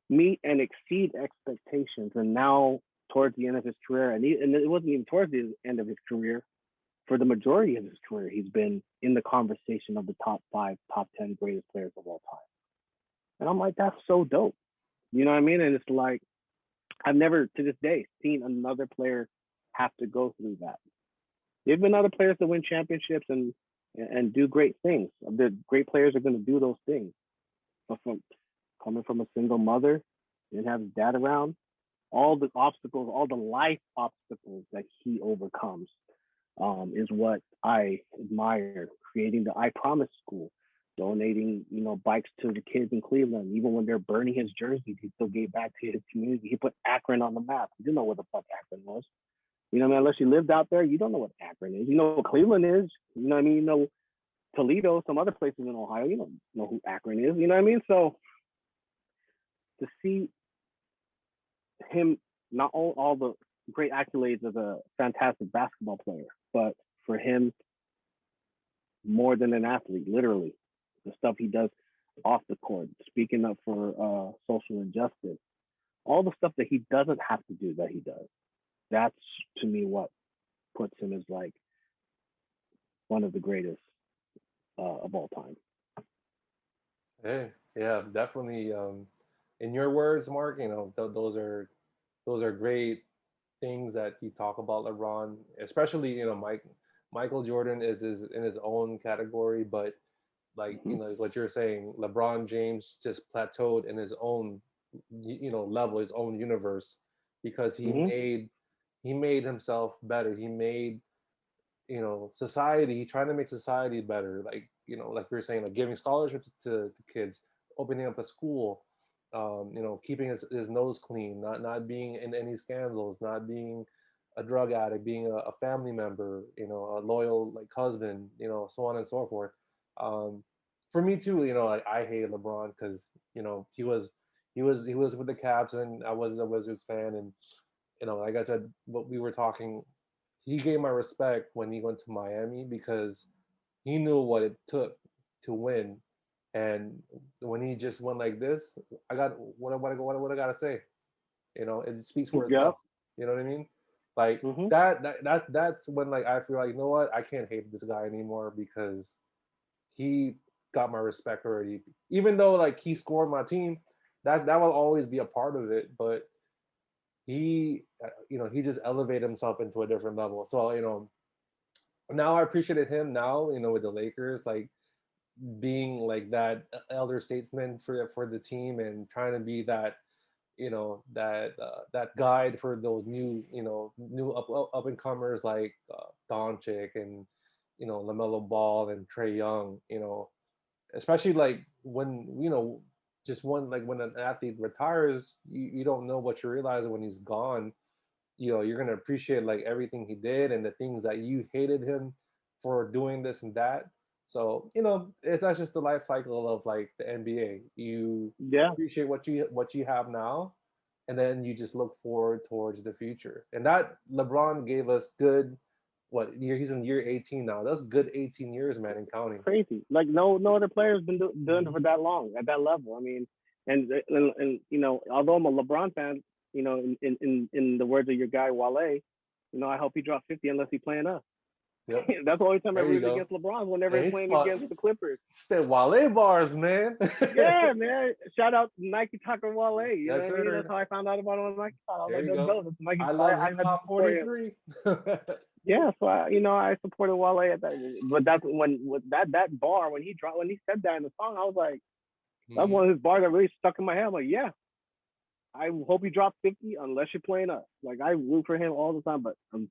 S2: meet and exceed expectations, and now towards the end of his career, and it wasn't even towards the end of his career. For the majority of his career, he's been in the conversation of the top 5, top 10 greatest players of all time. And I'm like, that's so dope. You know what I mean? And it's like, I've never to this day seen another player have to go through that. There've been other players that win championships and do great things. The great players are going to do those things. But from coming from a single mother, didn't have his dad around, all the obstacles, all the life obstacles that he overcomes, is what I admire. Creating the I Promise School, donating, bikes to the kids in Cleveland. Even when they're burning his jersey, he still gave back to his community. He put Akron on the map. You didn't know what the fuck Akron was. You know what I mean? Unless you lived out there, you don't know what Akron is. You know what Cleveland is. You know what I mean? You know Toledo, some other places in Ohio. You don't know who Akron is. You know what I mean? So to see him, not all the great accolades as a fantastic basketball player, but for him, more than an athlete, literally, the stuff he does off the court, speaking up for social injustice, all the stuff that he doesn't have to do that he does. That's to me what puts him as like one of the greatest of all time.
S1: Hey, yeah, definitely. In your words, Mark, those are great things that you talk about LeBron, especially Michael Jordan is in his own category, but like
S2: Mm-hmm.
S1: what you're saying, LeBron James just plateaued in his own level, his own universe, because he
S2: Mm-hmm.
S1: made he made himself better. He made, society. He tried to make society better. Like, like we were saying, like giving scholarships to kids, opening up a school, keeping his nose clean, not being in any scandals, not being a drug addict, being a family member, a loyal like husband, so on and so forth. Um, for me too, like I hate LeBron because he was with the Cavs and I was a Wizards fan, and like I said, what we were talking, he gave my respect when he went to Miami because he knew what it took to win. And when he just went like this, I got what I gotta say. It speaks for
S2: Yep.
S1: itself. You know what I mean? Like
S2: Hmm.
S1: that's when like I feel like, you know what, I can't hate this guy anymore because he got my respect already. Even though like he scored my team, that will always be a part of it. But he just elevated himself into a different level. So now I appreciated him now, with the Lakers, like being like that elder statesman for the team and trying to be that that guide for those new up and comers like Doncic and Lamelo Ball and Trey Young, especially like when just when an athlete retires, you don't know what you realize when he's gone. You're gonna appreciate like everything he did and the things that you hated him for doing this and that. So that's just the life cycle of like the NBA. You
S2: Yeah.
S1: appreciate what you have now, and then you just look forward towards the future. And that LeBron gave us good. What year? He's in year 18 now. That's good 18 years, man, and counting.
S2: Crazy. Like no other player's been doing it
S1: Mhm.
S2: for that long at that level. I mean, and although I'm a LeBron fan, in the words of your guy Wale, I hope he drops 50 unless he's playing us.
S1: Yep.
S2: That's the only time I
S1: There you
S2: rooted
S1: go.
S2: against LeBron whenever
S1: And
S2: he's playing against the Clippers.
S1: he spit Wale bars, man.
S2: Yeah, man. Shout out to Nike Talker Wale. You know
S1: Yes,
S2: what I mean? That's
S1: sir.
S2: how I found out about him on Nike Talk. I was
S1: There
S2: like,
S1: you
S2: let's
S1: go.
S2: go. That's Nike.
S1: I love
S2: I
S1: hip
S2: had to
S1: hop
S2: support him.
S1: 43.
S2: Yeah, so I supported Wale at that. But that's when with that bar when he said that in the song, I was like, that's
S1: Mhm.
S2: one of his bars that really stuck in my head. I'm like, yeah, I hope he drops 50 unless you're playing us. Like I root for him all the time, but the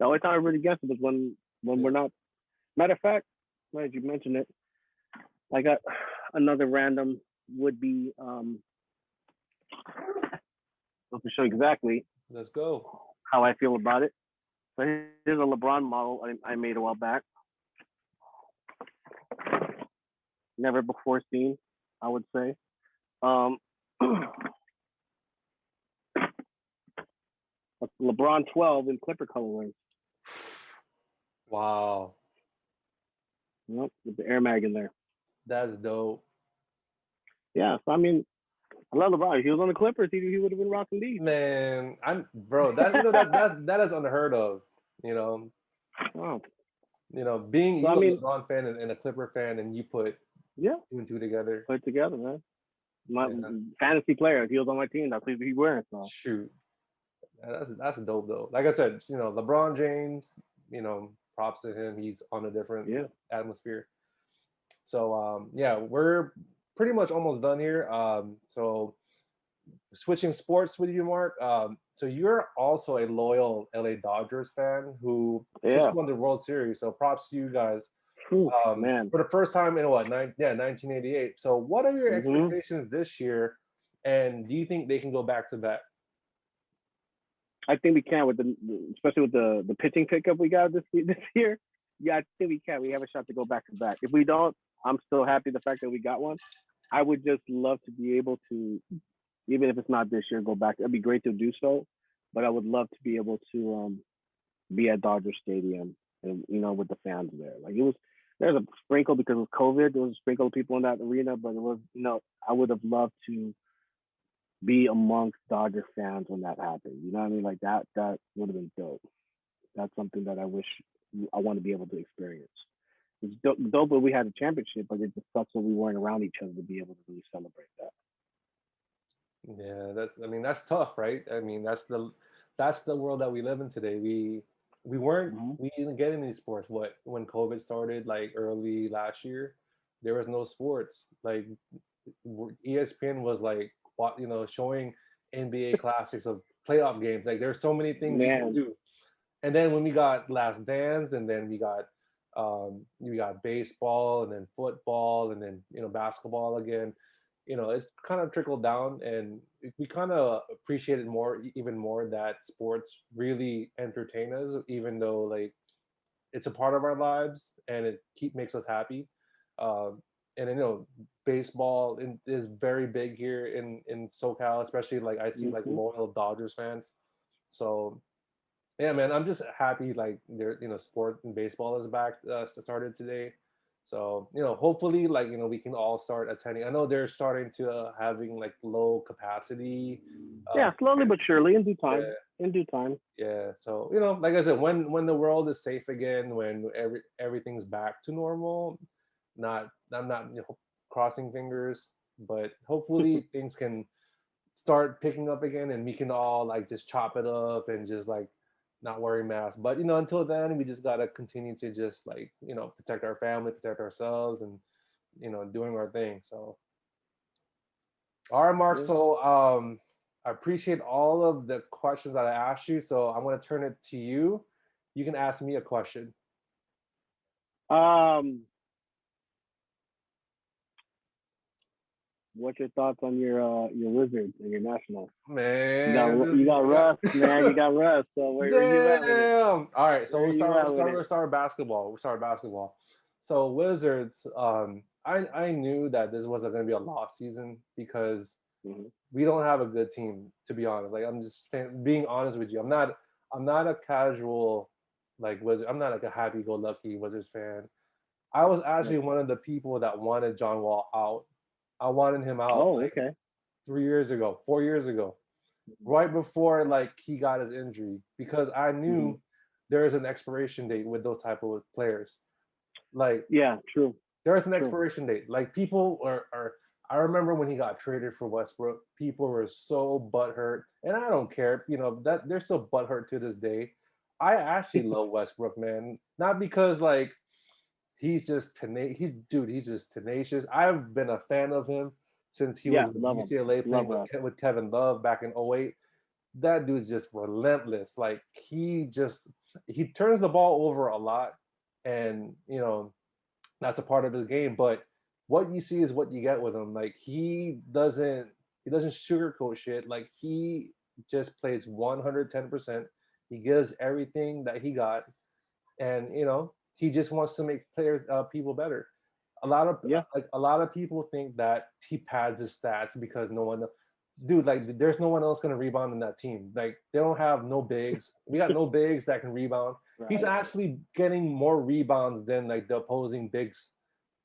S2: only time I root against him is when we're
S1: Yep.
S2: not. Matter of fact, glad you mentioned it. I got another random would be not to show exactly
S1: Let's go.
S2: how I feel about it. So here's a LeBron model I made a while back. Never before seen, I would say. Um, LeBron 12 in Clipper colorway.
S1: Wow.
S2: Yep, with the Air Mag in there.
S1: That's dope.
S2: Yeah, so I mean, I love LeBron. If he was on the Clippers, he would have been rocking these.
S1: Man, I'm bro, that's that is unheard of. You know,
S2: Oh,
S1: being
S2: so I
S1: you a
S2: mean,
S1: LeBron fan and a Clipper fan and you put
S2: yeah,
S1: two and two together.
S2: put it together, man. My
S1: Yeah.
S2: fantasy player, if he was on my team, that's what he'd be wearing. So
S1: Shoot. That's dope though. Like I said, LeBron James, props to him. He's on a different
S2: yeah,
S1: atmosphere. So yeah, we're pretty much almost done here. So switching sports with you, Mark. So you're also a loyal LA Dodgers fan who just
S2: yeah.
S1: won the World Series. So props to you guys.
S2: Whew, man.
S1: For the first time in 1988. So what are your
S2: Hmm.
S1: expectations this year? And do you think they can go back to back?
S2: I think we can with especially with the pitching pickup we got this year. Yeah, I think we can. We have a shot to go back to back. If we don't, I'm still happy the fact that we got one. I would just love to be able to, even if it's not this year, go back. It'd be great to do so, but I would love to be able to be at Dodger Stadium and with the fans there. Like it was, there's a sprinkle because of COVID. There was a sprinkle of people in that arena, but it was I would have loved to be amongst Dodger fans when that happened. You know what I mean? Like that would have been dope. That's something that I wish I want to be able to experience. It's dope that we had a championship, but it just sucks that we weren't around each other to be able to really celebrate that.
S1: Yeah, that's tough, right? I mean, that's the world that we live in today.
S2: Mm-hmm.
S1: We didn't get any sports. What when COVID started, like early last year, there was no sports. Like ESPN was like showing NBA classics of playoff games. Like there's so many things you can
S2: Man.
S1: do. And then when we got Last Dance, and then we got baseball, and then football, and then basketball again. It's kind of trickled down, and we kind of appreciate it more, even more, that sports really entertain us, even though like it's a part of our lives and it keep makes us happy. Um, and baseball is very big here in SoCal, especially like I see like
S2: Hmm.
S1: loyal Dodgers fans. So yeah, man, I'm just happy like sport and baseball is back, started today. So hopefully like we can all start attending. I know they're starting to having like low capacity.
S2: Yeah, slowly but surely, in due time.
S1: Yeah,
S2: In due time.
S1: yeah. So like I said, when the world is safe again, when everything's back to normal, not I'm not crossing fingers, but hopefully things can start picking up again, and we can all like just chop it up and just like not wearing masks. But until then, we just gotta continue to just like protect our family, protect ourselves, and doing our thing. So all right, Mark.
S2: Yeah.
S1: So I appreciate all of the questions that I asked you. So I'm gonna turn it to you. You can ask me a question.
S2: Um, what's your thoughts on your Wizards and your Nationals?
S1: Man,
S2: You got
S1: we got
S2: Russ, man. You got Russ. So where you at with it?
S1: damn. All right, so
S2: Where you at with
S1: we'll
S2: it?
S1: start with basketball. We'll start with basketball. So Wizards, I knew that this wasn't gonna be a lost season because
S2: Hmm.
S1: we don't have a good team, to be honest. Like I'm just being honest with you. I'm not a casual like Wizard. I'm not like a happy-go-lucky Wizards fan. I was actually
S2: Right.
S1: one of the people that wanted John Wall out. I wanted him out
S2: Oh,
S1: like
S2: okay.
S1: 3 years ago, 4 years ago, right before like he got his injury, because I
S2: Hmm.
S1: knew there is an expiration date with those type of players. Like
S2: Yeah, true,
S1: there's an
S2: true.
S1: expiration date. Like people are I remember when he got traded for Westbrook, people were so butthurt, and I don't care. That they're still butthurt to this day. I actually love Westbrook, man. Not because like he's just tenacious. He's just tenacious. I've been a fan of him since he was
S2: Yeah,
S1: in
S2: love him.
S1: UCLA
S2: Love
S1: playing with
S2: Russ.
S1: with Kevin Love back in '08. That dude's just relentless. Like he turns the ball over a lot, and that's a part of his game. But what you see is what you get with him. Like he doesn't sugarcoat shit. Like he just plays 110%. He gives everything that he got, and he just wants to make people better.
S2: Yeah.
S1: A lot of people think that he pads his stats because no one, dude, like there's no one else gonna rebound in that team. Like they don't have no bigs. We got no bigs that can rebound. He's
S2: Right.
S1: actually getting more rebounds than like the opposing bigs,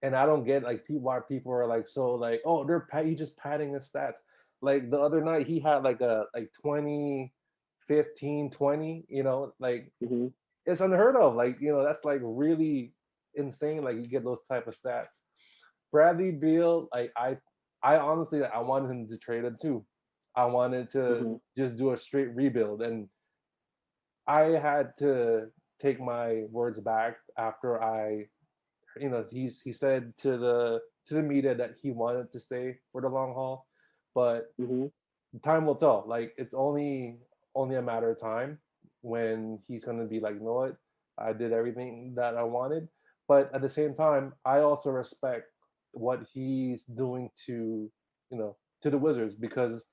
S1: and I don't get like why people are like so like, oh, he just padding his stats. Like the other night he had like a like 20, 15, 20. Like
S2: Hmm.
S1: it's unheard of. Like that's like really insane. Like you get those type of stats. Bradley Beal, like I honestly I wanted him to trade it too. I wanted to
S2: Hmm.
S1: just do a straight rebuild, and I had to take my words back after he said to the media that he wanted to stay for the long haul, but
S2: Hmm.
S1: time will tell. Like it's only a matter of time when he's gonna be like, you know what, I did everything that I wanted. But at the same time, I also respect what he's doing to the Wizards, because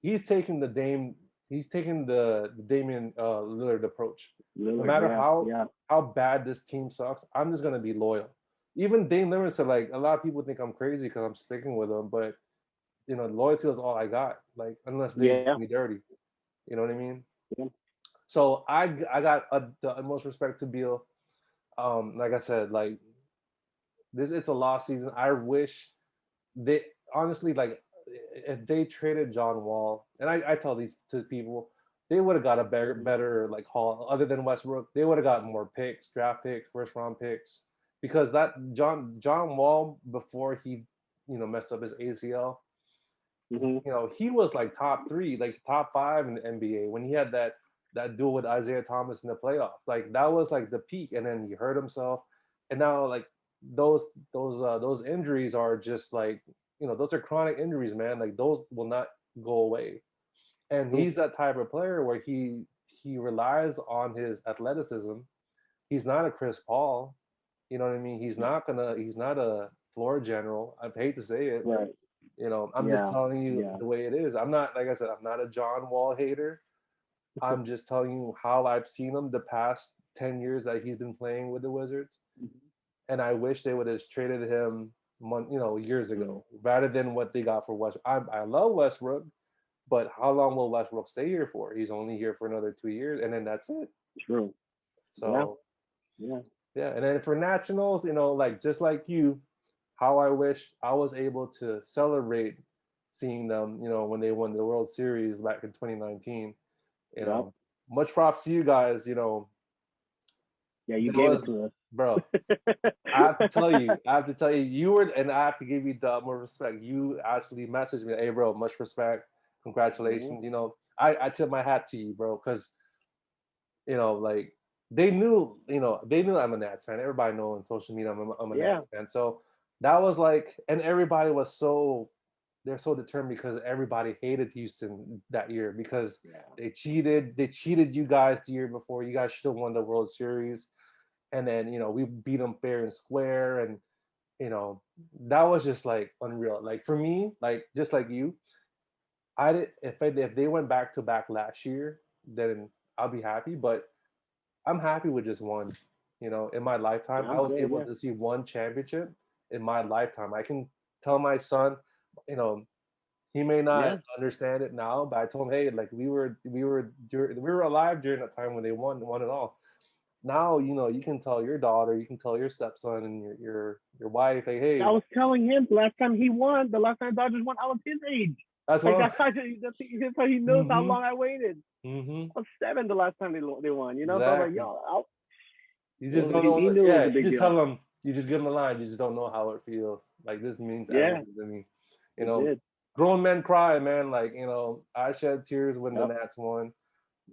S1: he's taking the Dame he's taking the Damian Lillard approach. No
S2: Lillard.
S1: matter
S2: Yeah. Yeah.
S1: how bad this team sucks, I'm just gonna be loyal. Even Dame Lillard said like a lot of people think I'm crazy because I'm sticking with him, but loyalty is all I got. Like unless they
S2: Yeah.
S1: do me dirty, you know what I mean?
S2: Yeah.
S1: So I got the utmost respect to Beal. Like I said, like this it's a lost season. I wish they honestly like if they traded John Wall, and I tell these to people, they would have got a
S2: Hmm.
S1: better like haul other than Westbrook. They would have got more picks, draft picks, first round picks, because that John Wall before he messed up his ACL,
S2: Hmm.
S1: he was like top three, like top five in the NBA when he had that duel with Isaiah Thomas in the playoffs. Like that was like the peak, and then he hurt himself, and now like those those injuries are just like those are chronic injuries, man. Like those will not go away. And
S2: True.
S1: he's that type of player where he relies on his athleticism. He's not a Chris Paul. You know what I mean? He's not a floor general. I hate to say it.
S2: Right.
S1: I'm just
S2: Yeah.
S1: telling you
S2: Yeah.
S1: the way it is. I'm not, like I said, I'm not a John Wall hater. I'm just telling you how I've seen him the past 10 years that he's been playing with the Wizards.
S2: Mhm.
S1: And I wish they would have traded him years
S2: Mm.
S1: ago rather than what they got for Westbrook. I love Westbrook, but how long will Westbrook stay here for? He's only here for another 2 years, and then that's it.
S2: True. Yeah.
S1: So
S2: Yeah.
S1: yeah, and then for nationals, like just like you, how I wish I was able to celebrate seeing them, when they won the World Series back in 2019. You
S2: Yep.
S1: know, much props to you guys.
S2: Yeah. You
S1: That
S2: gave it
S1: was,
S2: to
S1: bro.
S2: us.
S1: I have to tell you, you were, and I have to give you the utmost respect. You actually messaged me, hey, bro, much respect,
S2: Mhm.
S1: congratulations. I tip my hat to you, bro, because like they knew I'm a Nats fan. Everybody know on social media I'm a
S2: Yeah.
S1: Nats fan. So that was like, and everybody was they're so determined because everybody hated Houston that year because
S2: Yeah.
S1: they cheated you guys the year before. You guys should have won the World Series, and then we beat them fair and square, and you know that was just like unreal. Like for me, like just like you, I did if they went back to back last year, then I'll be happy. But I'm happy with just one. In my lifetime, I
S2: I'm
S1: was
S2: good.
S1: able
S2: Yeah.
S1: to see one championship in my lifetime. I can tell my son, you know, he may not
S2: Yeah.
S1: understand it now, but I told him, hey, like we were alive during that time when they won it all. Now, you can tell your daughter, you can tell your stepson and your wife, hey,
S2: I
S1: like
S2: was telling him the last time he won, the last time Dodgers won, I was his age.
S1: that's
S2: Like
S1: what
S2: that's that's how he knows how
S1: mm-hmm,
S2: long I waited.
S1: mm-hmm,
S2: I was 7 the last time they won. So I was like,
S1: exactly.
S2: yo,
S1: You just don't
S2: he
S1: know.
S2: knew it was
S1: Yeah,
S2: a
S1: you
S2: big
S1: just
S2: deal.
S1: tell them. You just give them a line. You just don't know how it feels. Like this means
S2: Yeah,
S1: everything to me. You
S2: it
S1: know,
S2: did.
S1: grown men cry, man. Like I shed tears when the
S2: Yep.
S1: Nats won.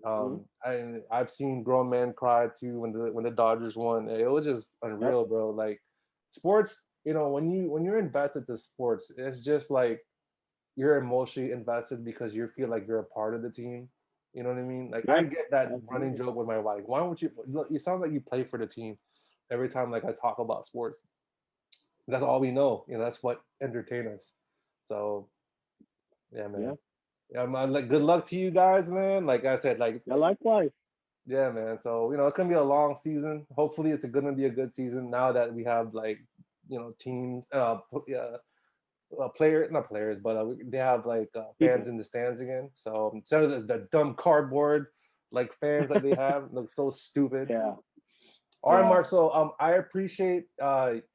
S2: Mm-hmm.
S1: I've seen grown men cry too when the Dodgers won. It was just
S2: Yep.
S1: unreal, bro. Like sports. When you're invested to sports, it's just like you're emotionally invested because you feel like you're a part of the team. You know what I mean? Like I
S2: Yeah.
S1: get that running
S2: Absolutely.
S1: joke with my wife. Why don't you? Look, you sound like you play for the team every time like I talk about sports. That's all we know. That's what entertain us. So yeah, man.
S2: Yeah.
S1: Yeah, man. Like good luck to you guys, man. Like I said, like
S2: Yeah. Likewise.
S1: yeah, man. So it's gonna be a long season. Hopefully, it's gonna be a good season now that we have like teams, players, not players, but they have like fans
S2: People.
S1: in the stands again. So instead of the dumb cardboard like fans that they have, look so stupid.
S2: Yeah.
S1: All right,
S2: Yeah.
S1: Mark. So I appreciate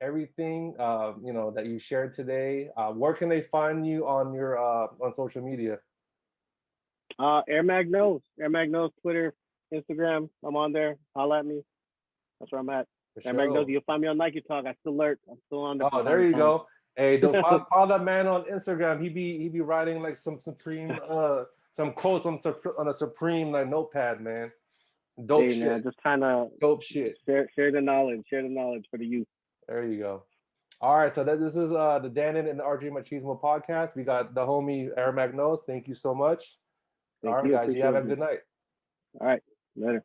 S1: everything that you shared today. Where can they find you on your on social media?
S2: AirmagKnows. AirmagKnows. Twitter, Instagram. I'm on there. Holla at me. That's where I'm at.
S1: For
S2: AirmagKnows.
S1: sure.
S2: You'll find me on Nike Talk. I still lurk. I'm still on there from
S1: Oh,
S2: time
S1: there
S2: to
S1: you
S2: time.
S1: go. Hey, don't follow that man on Instagram. He be writing like some supreme some quotes on a supreme like notepad, man. Dope
S2: Hey
S1: shit.
S2: man, just trying to
S1: Dope shit.
S2: share the knowledge. Share the knowledge for the youth.
S1: There you go. All right, so this is the Dandin and the RG Machismo podcast. We got the homie AirmagKnows. Thank you so much. All
S2: Thank
S1: right,
S2: you.
S1: guys. You have a
S2: Appreciate you.
S1: good night.
S2: All right. Later.